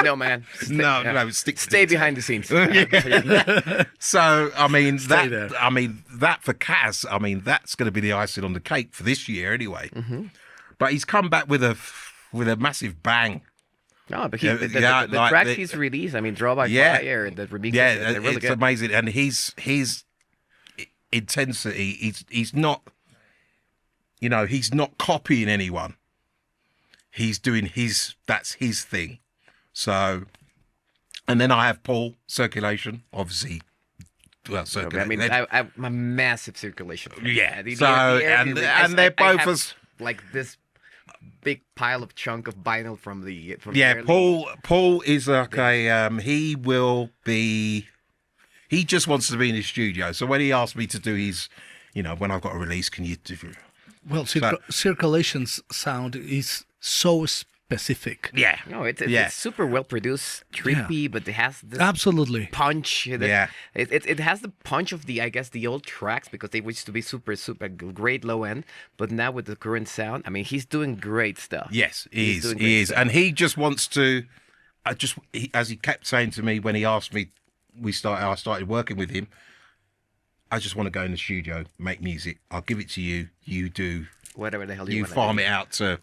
No, man. No, Stay behind the scenes. So, I mean, there. that for Cass, that's going to be the icing on the cake for this year anyway. Mm-hmm. But he's come back with a massive bang. No, but the like tracks he's released, Draw by Fire, the remixes, they're really it's good. amazing. And his intensity, he's not, he's not copying anyone. He's doing that's his thing. So, And then I have Paul, Circulation, obviously. Well, I Circulation. mean, I'm a massive circulation fan. Yeah. The And they're both have, as like this big pile of chunk of vinyl from the yeah. early- Paul is like he will be. He just wants to be in his studio. So when he asked me to do his, when I've got a release, can you do? Well, Circulation's sound is so specific. Yeah. No, it's super well produced, trippy, but it has this Absolutely. punch. Yeah. It has the punch of the old tracks because they used to be super great low end, but now with the current sound, I mean, he's doing great stuff. Yes, He's doing he great is, stuff. and he just wants to. As he kept saying to me when he asked me, I started working with him. I just want to go in the studio, make music. I'll give it to you. You do. Whatever the hell you want. Farm it out to.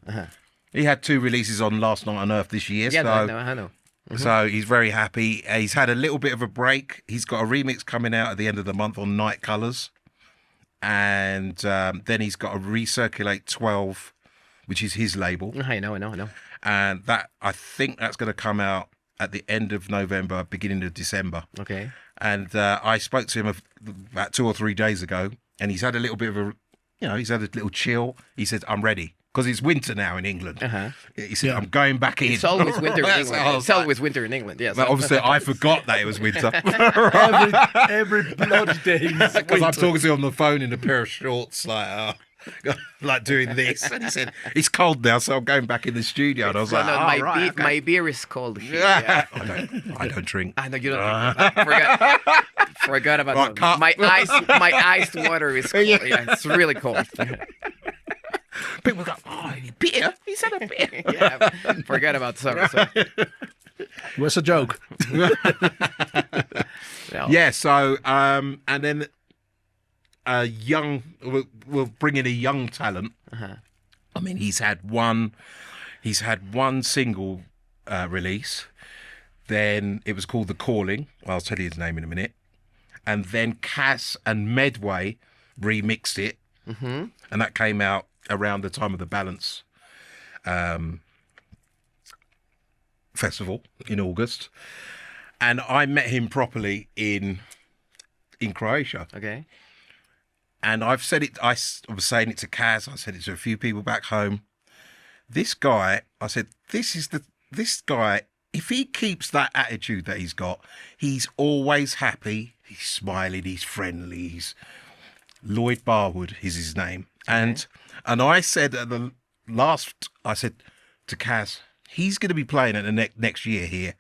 He had 2 releases on Last Night on Earth this year. Yeah, so, I know. So he's very happy. He's had a little bit of a break. He's got a remix coming out at the end of the month on Night Colours. And then he's got a Recirculate 12, which is his label. I know. And I think that's going to come out at the end of November, beginning of December. Okay. And I spoke to him about 2 or 3 days ago, and he's had a little bit of he's had a little chill. He said, I'm ready. Because it's winter now in England. He said, I'm going back in. It's always winter in England. It's always winter in England, yes. But obviously, I forgot that it was winter. Every bloody day. Because I'm talking to him on the phone in a pair of shorts, like doing this. And he said, it's cold now, so I'm going back in the studio. And I was like, my beer is cold here. Yeah. I don't drink. I know you don't. I forgot about Right, my iced water is cold. Yeah, it's really cold. People go, beer? He said a beer. Yeah, forget about summer. So. Was a joke. Yeah, so, and then we'll bring in a young talent. I mean, he's had one single release. Then it was called The Calling. I'll tell you his name in a minute. And then Cass and Medway remixed it. And that came out around the time of the Balance festival in August. And I met him properly in Croatia. Okay. And I've said it, I was saying it to Kaz, I said it to a few people back home. This guy, I said, this guy, if he keeps that attitude that he's got, he's always happy, he's smiling, he's friendly, he's Lloyd Barwood is his name. Okay. And I said at the last, I said to Kaz, he's going to be playing at the next year here.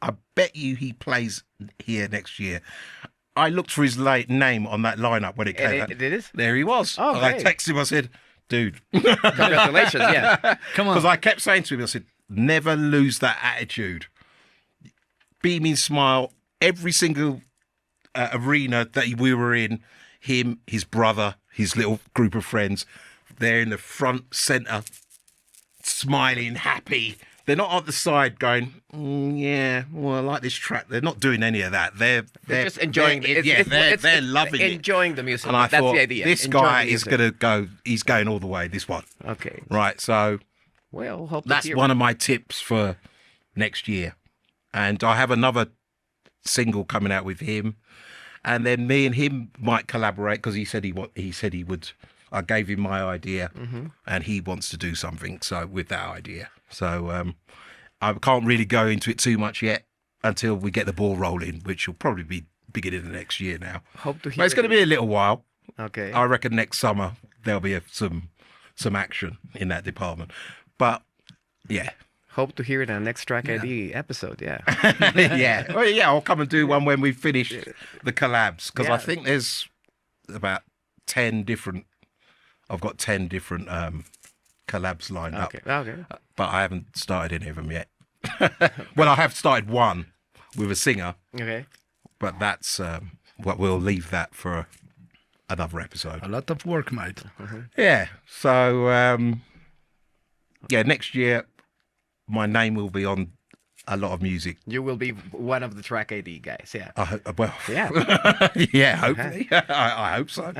I bet you he plays here next year. I looked for his name on that lineup when it came out. It is? There he was. Oh, I texted him, I said, dude. Congratulations, yeah. Come on. Because I kept saying to him, I said, never lose that attitude. Beaming smile, every single arena that we were in, him, his brother, his little group of friends, they're in the front centre, smiling, happy. They're not at the side going, yeah, well, I like this track. They're not doing any of that. They're just enjoying it. They're loving it. Enjoying the music. And I That's thought, the idea. this Enjoy guy the is music. going to go, he's going all the way, this one. Okay. Right, so Well, hope to that's hear one of my tips for next year. And I have another single coming out with him. And then me and him might collaborate because he said he would. I gave him my idea, and he wants to do something. So with that idea, so I can't really go into it too much yet until we get the ball rolling, which will probably be beginning of next year now. Hope to hear. But it's going to be a little while. Okay. I reckon next summer there'll be some action in that department. But yeah. Hope to hear it on the next Track ID episode. Yeah. Yeah. Well, yeah, I'll come and do one when we finish the collabs because I Yeah. think there's about 10 different. I've got 10 different collabs lined up, Okay. but I haven't started any of them yet. Well, I have started one with a singer, Okay. but that's what we'll leave that for another episode. A lot of work, mate. Yeah. So yeah, next year my name will be on a lot of music. You will be one of the Track ID guys. Yeah. Well, Yeah. yeah, hopefully. I hope so.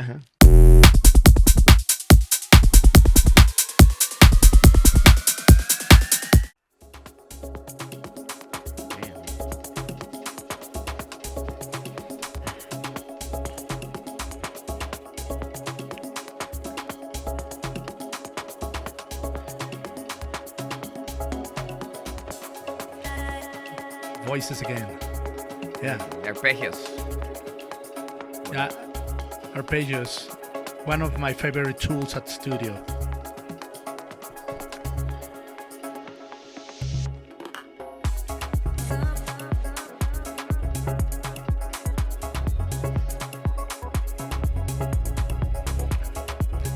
voices again. Yeah. Arpegios. Yeah. Arpeggios. One of my favorite tools at studio.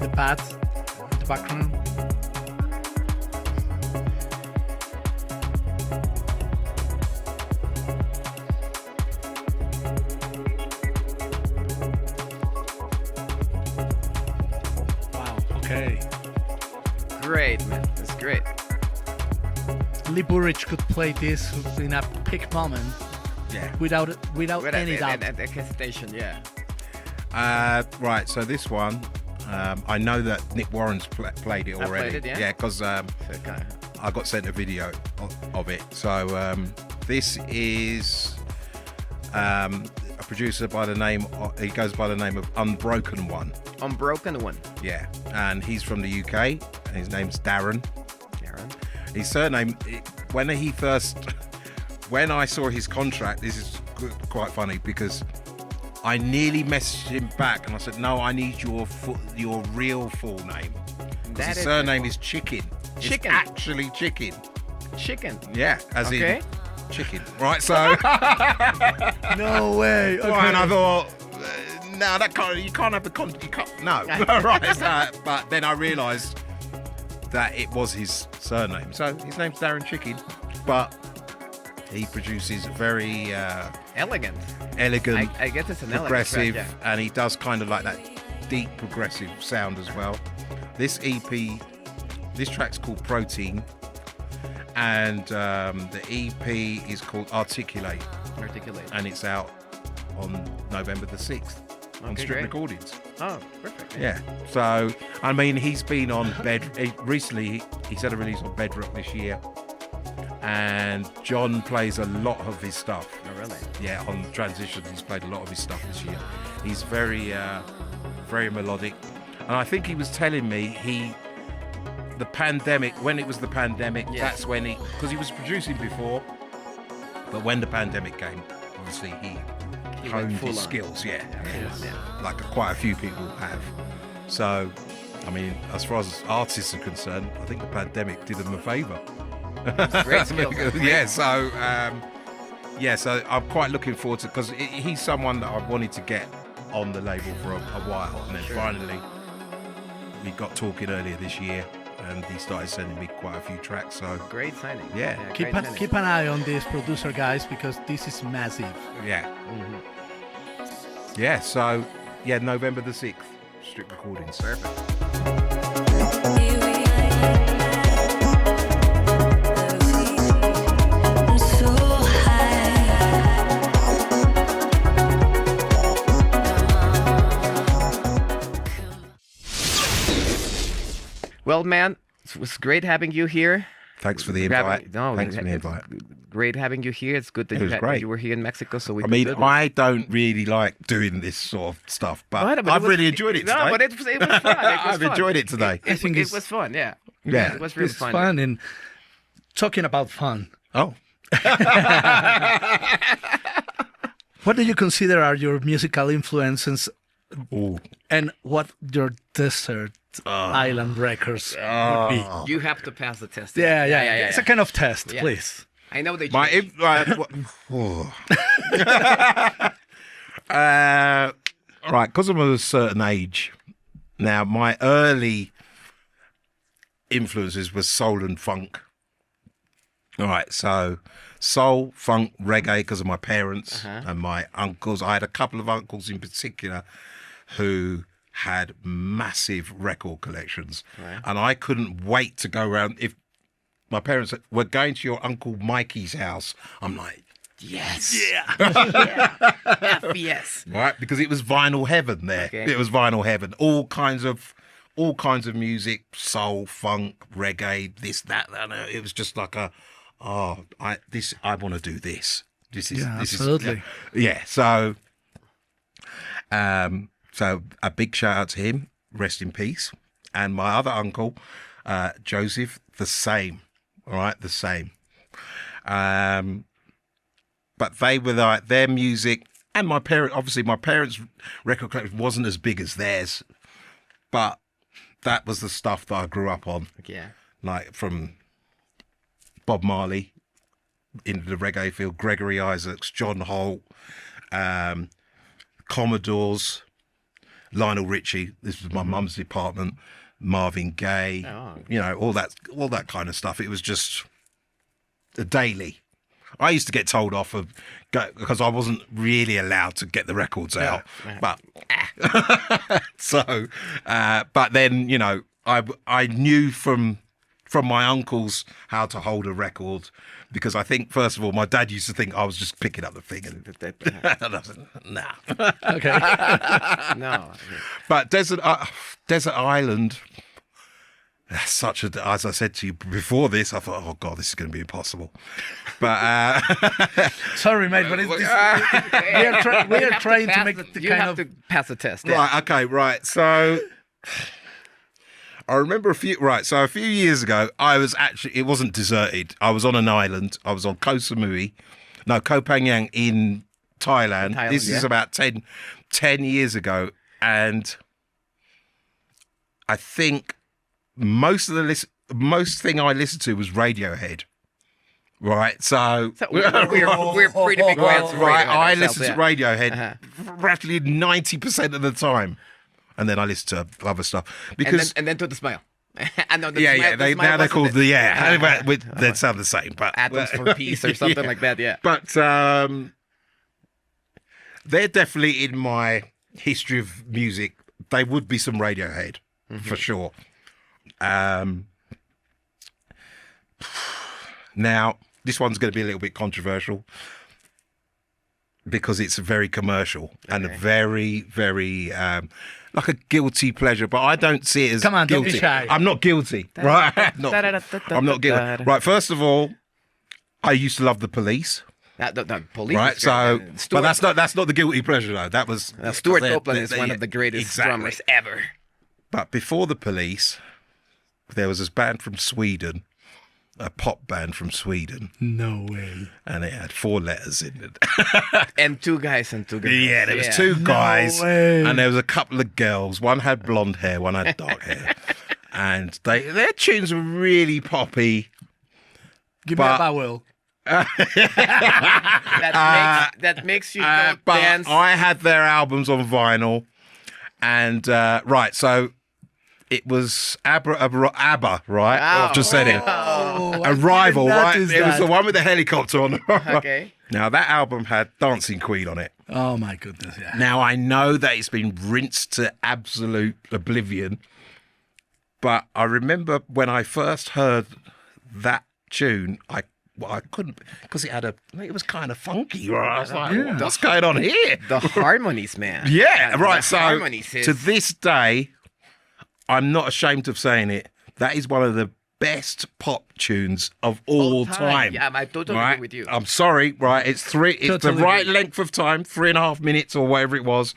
The pads, the background. Wow, okay. Great, man. That's great. Lee Burridge could play this in a peak moment Yeah. without any doubt. And hesitation, yeah. Right, so this one, I know that Nick Warren's played it I already. played it, yeah? Yeah, because So kind I got sent a video of it. So this is a producer by the name, he goes by the name of Unbroken One. of Unbroken One. Yeah, and he's from the UK, and his name's Darren. Aaron. His surname, when I saw his contract, this is quite funny because I nearly messaged him back and I said, no, I need your real full name. Because That his is surname is Chicken. Chicken. It's actually Chicken. Chicken. Yeah, as Okay. in chicken. Right, so, No way. Okay. right, and I thought, no, that can't, you can't have the you can't, no. Right, so, but then I realised that it was his surname. So his name's Darren Chicken, but he produces very Elegant. elegant, I guess it's an progressive, elegant track, and he does kind of like that deep progressive sound as well. This EP, this track's called Protein, and the EP is called Articulate, yeah. Articulate. and it's out on November the 6th on Okay, Strip great. Recordings. Oh, perfect. Yeah, so I mean, he's been on recently. He's had a release on Bedrock this year, and John plays a lot of his stuff. Oh, really? Yeah, on Transitions, he's played a lot of his stuff this year. He's very, very melodic, and I think he was telling me the pandemic, when it was the pandemic, Yeah. that's when because he was producing before, but when the pandemic came, obviously he He went honed full his on. skills. Yeah, Yeah. like quite a few people have. So, I mean, as far as artists are concerned, I think the pandemic did them a favour. Great skills. Yeah, so so I'm quite looking forward to, because he's someone that I've wanted to get on the label for a while, and then finally we got talking earlier this year, and he started sending me quite a few tracks. So Great signing. Yeah. Keep great signing. keep an eye on this producer, guys, because this is massive. yeah, Mhm. yeah, so yeah, November the 6th, Strip Recordings. Perfect. Well, man, it was great having you here. Thanks for the Having- invite. no, Thanks for the it's invite. Great having you here. It's good that It was great. you were here in Mexico. So we I could mean, do this. I don't really like doing this sort of stuff, but But it I've was- really enjoyed it today. No, but it was fun. It was I've fun. enjoyed it today. I think it was fun. Yeah. Yeah. It was really It's fun. fun, and talking about fun. Oh, What do you consider are your musical influences, ooh. and what your desert island records would be? You have to pass the test. Yeah. It's a kind of test, Yeah. please. I know they. My changed. right, because I'm of a certain age now, my early influences were soul and funk. All right, so soul, funk, reggae, because of my parents and my uncles. I had a couple of uncles in particular who had massive record collections, and I couldn't wait to go around. If my parents said, "We're going to your Uncle Mikey's house," I'm like, yes. Yes. Right, because it was vinyl heaven there. Okay. It was vinyl heaven. All kinds of music, soul, funk, reggae, this, that. It was just like I want to do this. This is absolutely. Yeah. So, so a big shout out to him. Rest in peace. And my other uncle, Joseph, the same. All right, the same. but they were like their music, and my parents' record collection wasn't as big as theirs, but that was the stuff that I grew up on. Yeah. Like from Bob Marley into the reggae field, Gregory Isaacs, John Holt, Commodores, Lionel Richie. This was my mum's department. Marvin Gaye, all that kind of stuff. It was just a daily. I used to get told off because I wasn't really allowed to get the records out. But but then I knew from my uncles how to hold a record, because I think first of all my dad used to think I was just picking up the thing and I said, nah. Okay. No. But Desert Island. That's such a, as I said to you before this, I thought, oh God, this is going to be impossible. But Sorry, mate, but we are trying to make the you kind have of to pass the test. right, okay, right. So I remember a few years ago, it wasn't deserted. I was on an island. I was on Koh Phangan in Thailand. This is about 10 years ago, and I think most thing I listened to was Radiohead, right? So we're pretty big fans of right. Radiohead I ourselves, listened to Radiohead roughly 90% of the time, and then I listened to other stuff because and then to the Smile. I know the yeah, Smile, yeah. the Smile They're called wasn't it? they sound the same, but Atoms for Peace or something like that. Yeah. But they're definitely in my history of music. They would be some Radiohead for sure. Now, this one's going to be a little bit controversial because it's very commercial and a very, very like a guilty pleasure, but I don't see it as Come on, don't guilty. be shy. I'm not guilty, right? I'm not guilty. Right, first of all, I used to love the Police. The Police. Right, is great. so Stuart, but that's not the guilty pleasure though. That was Stuart Copeland is one of the greatest drummers ever. But before the Police, there was this band from Sweden, a pop band from Sweden. No way. And it had 4 letters in it. And 2 guys and 2 girls. Yeah, there was 2 guys. No way. And there was a couple of girls. One had blonde hair, one had dark hair. And their tunes were really poppy. Give me a vowel. That makes you go but dance. I had their albums on vinyl. And, right, so it was ABBA, right? Oh. I've just said it. Oh, Arrival, right? It was that. the one with the helicopter on. Okay. Now, that album had Dancing Queen on it. Oh my goodness, yeah. Now, I know that it's been rinsed to absolute oblivion, but I remember when I first heard that tune, I couldn't, because it was kind of funky. Right? I was like, what's going on here? The harmonies, man. Yeah, right. The So harmonies is... to this day, I'm not ashamed of saying it. That is one of the best pop tunes of all time. Yeah, I totally right? agree with you. I'm sorry, right? It's the right length of time, 3.5 minutes or whatever it was.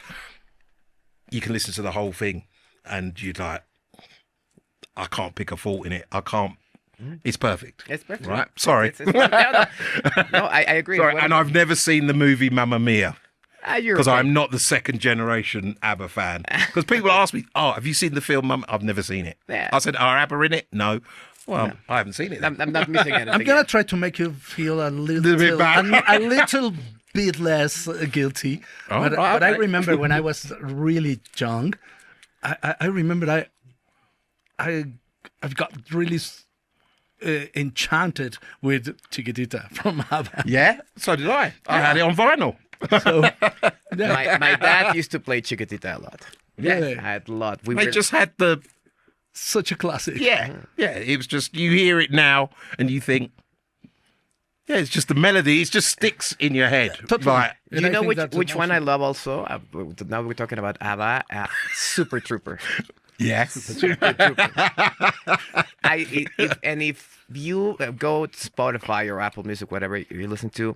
You can listen to the whole thing, and you're like, I can't pick a fault in it. I can't. It's perfect. It's perfect. Right? Sorry. No, I agree. Sorry, and I've never seen the movie Mamma Mia. Because okay. I'm not the second generation ABBA fan. Because people ask me, "Oh, have you seen the film?" I've never seen it. Yeah. I said, "Are ABBA in it?" No. Well, no. I haven't seen it. I'm not missing anything. I'm gonna try to make you feel a little bit bad. a little bit less guilty. But I remember when I was really young, I remember I've got really enchanted with Chiquitita from ABBA. Yeah, so did I. I had it on vinyl. So, my dad used to play Chiquitita a lot. Really? I had a lot. They just had the... Such a classic. Yeah, it was just, you hear it now and you think, yeah, it's just the melody. It just sticks in your head. Totally. Right. Do you know which one I love also? Now we're talking about ABBA. Super Trooper. Yes. Super Trooper. If you go to Spotify or Apple Music, whatever you listen to,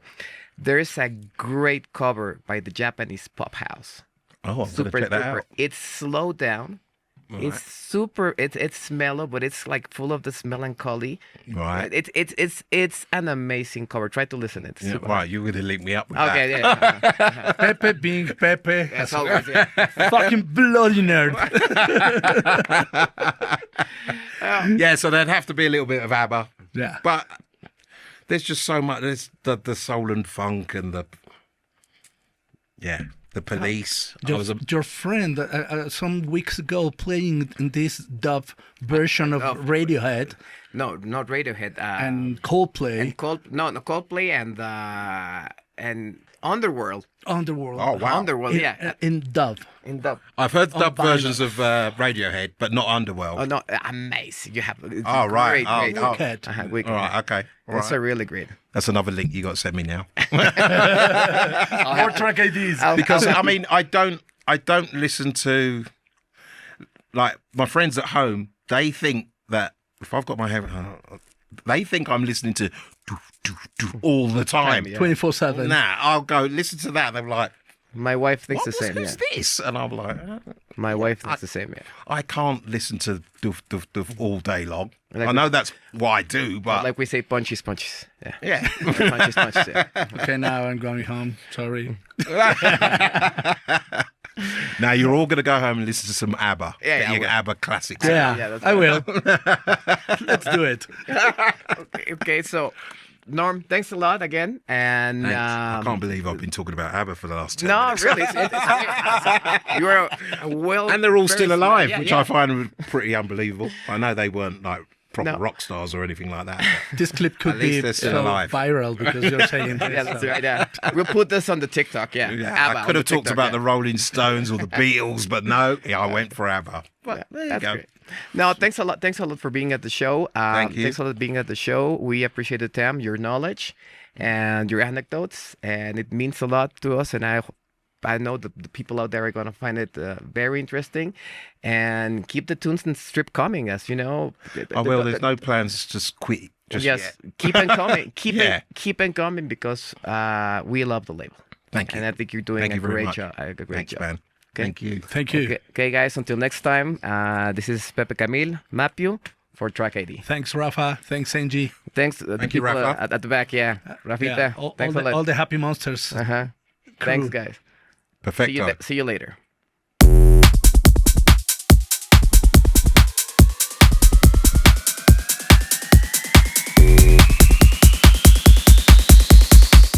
there's a great cover by the Japanese pop house. Oh, I'm Super going to check that Trooper. out. It's slowed down, It's super. It's mellow, but it's like full of this melancholy. Right. It's an amazing cover. Try to listen. It's Yeah, super. right, you're going to link me up with Okay, that. yeah. Pepe being Pepe. That's always, yeah. Fucking bloody nerd. Yeah, so there'd have to be a little bit of ABBA. Yeah. But there's just so much. There's the soul and funk and the Police. Your friend some weeks ago playing in this dub version of Radiohead No, not Radiohead. and Coldplay. Coldplay and Underworld. Underworld. Oh, wow. Underworld, yeah. In dub. In dub. I've heard dub vinyl. versions of Radiohead, but not Underworld. Oh no, amazing! You have. It's Oh, right. Great, Oh, great. oh. Wicked. Wicked. All right, okay. All That's right. a really great. That's another link you got to send me now. More track IDs. Because I mean, I don't listen to, like, my friends at home. They think that if I've got my head, they think I'm listening to all the time. Yeah. 24/7. Nah, I'll go listen to that. They're like, My wife thinks the same. who's this? And I'm like, My wife thinks the same. Yeah. I can't listen to doof all day long. Like I know that's what I do, but Like we say, punches. Yeah. yeah. punches. Yeah. Okay, now I'm going home. Sorry. Now you're all going to go home and listen to some ABBA. Yeah, Get I your will. ABBA classics. Yeah, that's I will. Let's do it. Okay, so Norm, thanks a lot again, and Thanks. I can't believe I've been talking about ABBA for the last 10 no, minutes. really, you are well, And they're all still very alive, smart. which Yeah, I find pretty unbelievable. I know they weren't like proper No. rock stars or anything like that. This clip could At least be they're still so alive. viral because you're saying this. Yeah, that's right. Yeah, we'll put this on the TikTok. Yeah, Yeah, ABBA I on could have the talked TikTok, about yeah. the Rolling Stones or the Beatles, but no, I went for ABBA. But there you That's go. great. No, thanks a lot. Thanks a lot for being at the show. Thank you. Thanks a lot for being at the show. We appreciate the time, your knowledge, and your anecdotes, and it means a lot to us. And I know the people out there are going to find it very interesting. And keep the tunes and strip coming, as you know. Oh, well, there's no plans to just quit just yes, yet. keep on coming. Yeah. Keep on coming because we love the label. Thank you. And I think you're doing Thank a you very great much. job. A great Thanks, job. man. Okay. Thank you. Thank you. Okay, guys. Until next time. This is Pepe Camil Mapio for Track ID. Thanks, Rafa. Thanks, Angie. Thanks to the Thank you, people Rafa. at the back. Yeah, Rafita. Yeah, Thanks a lot. all the happy monsters. Thanks, guys. Perfecto. See you later.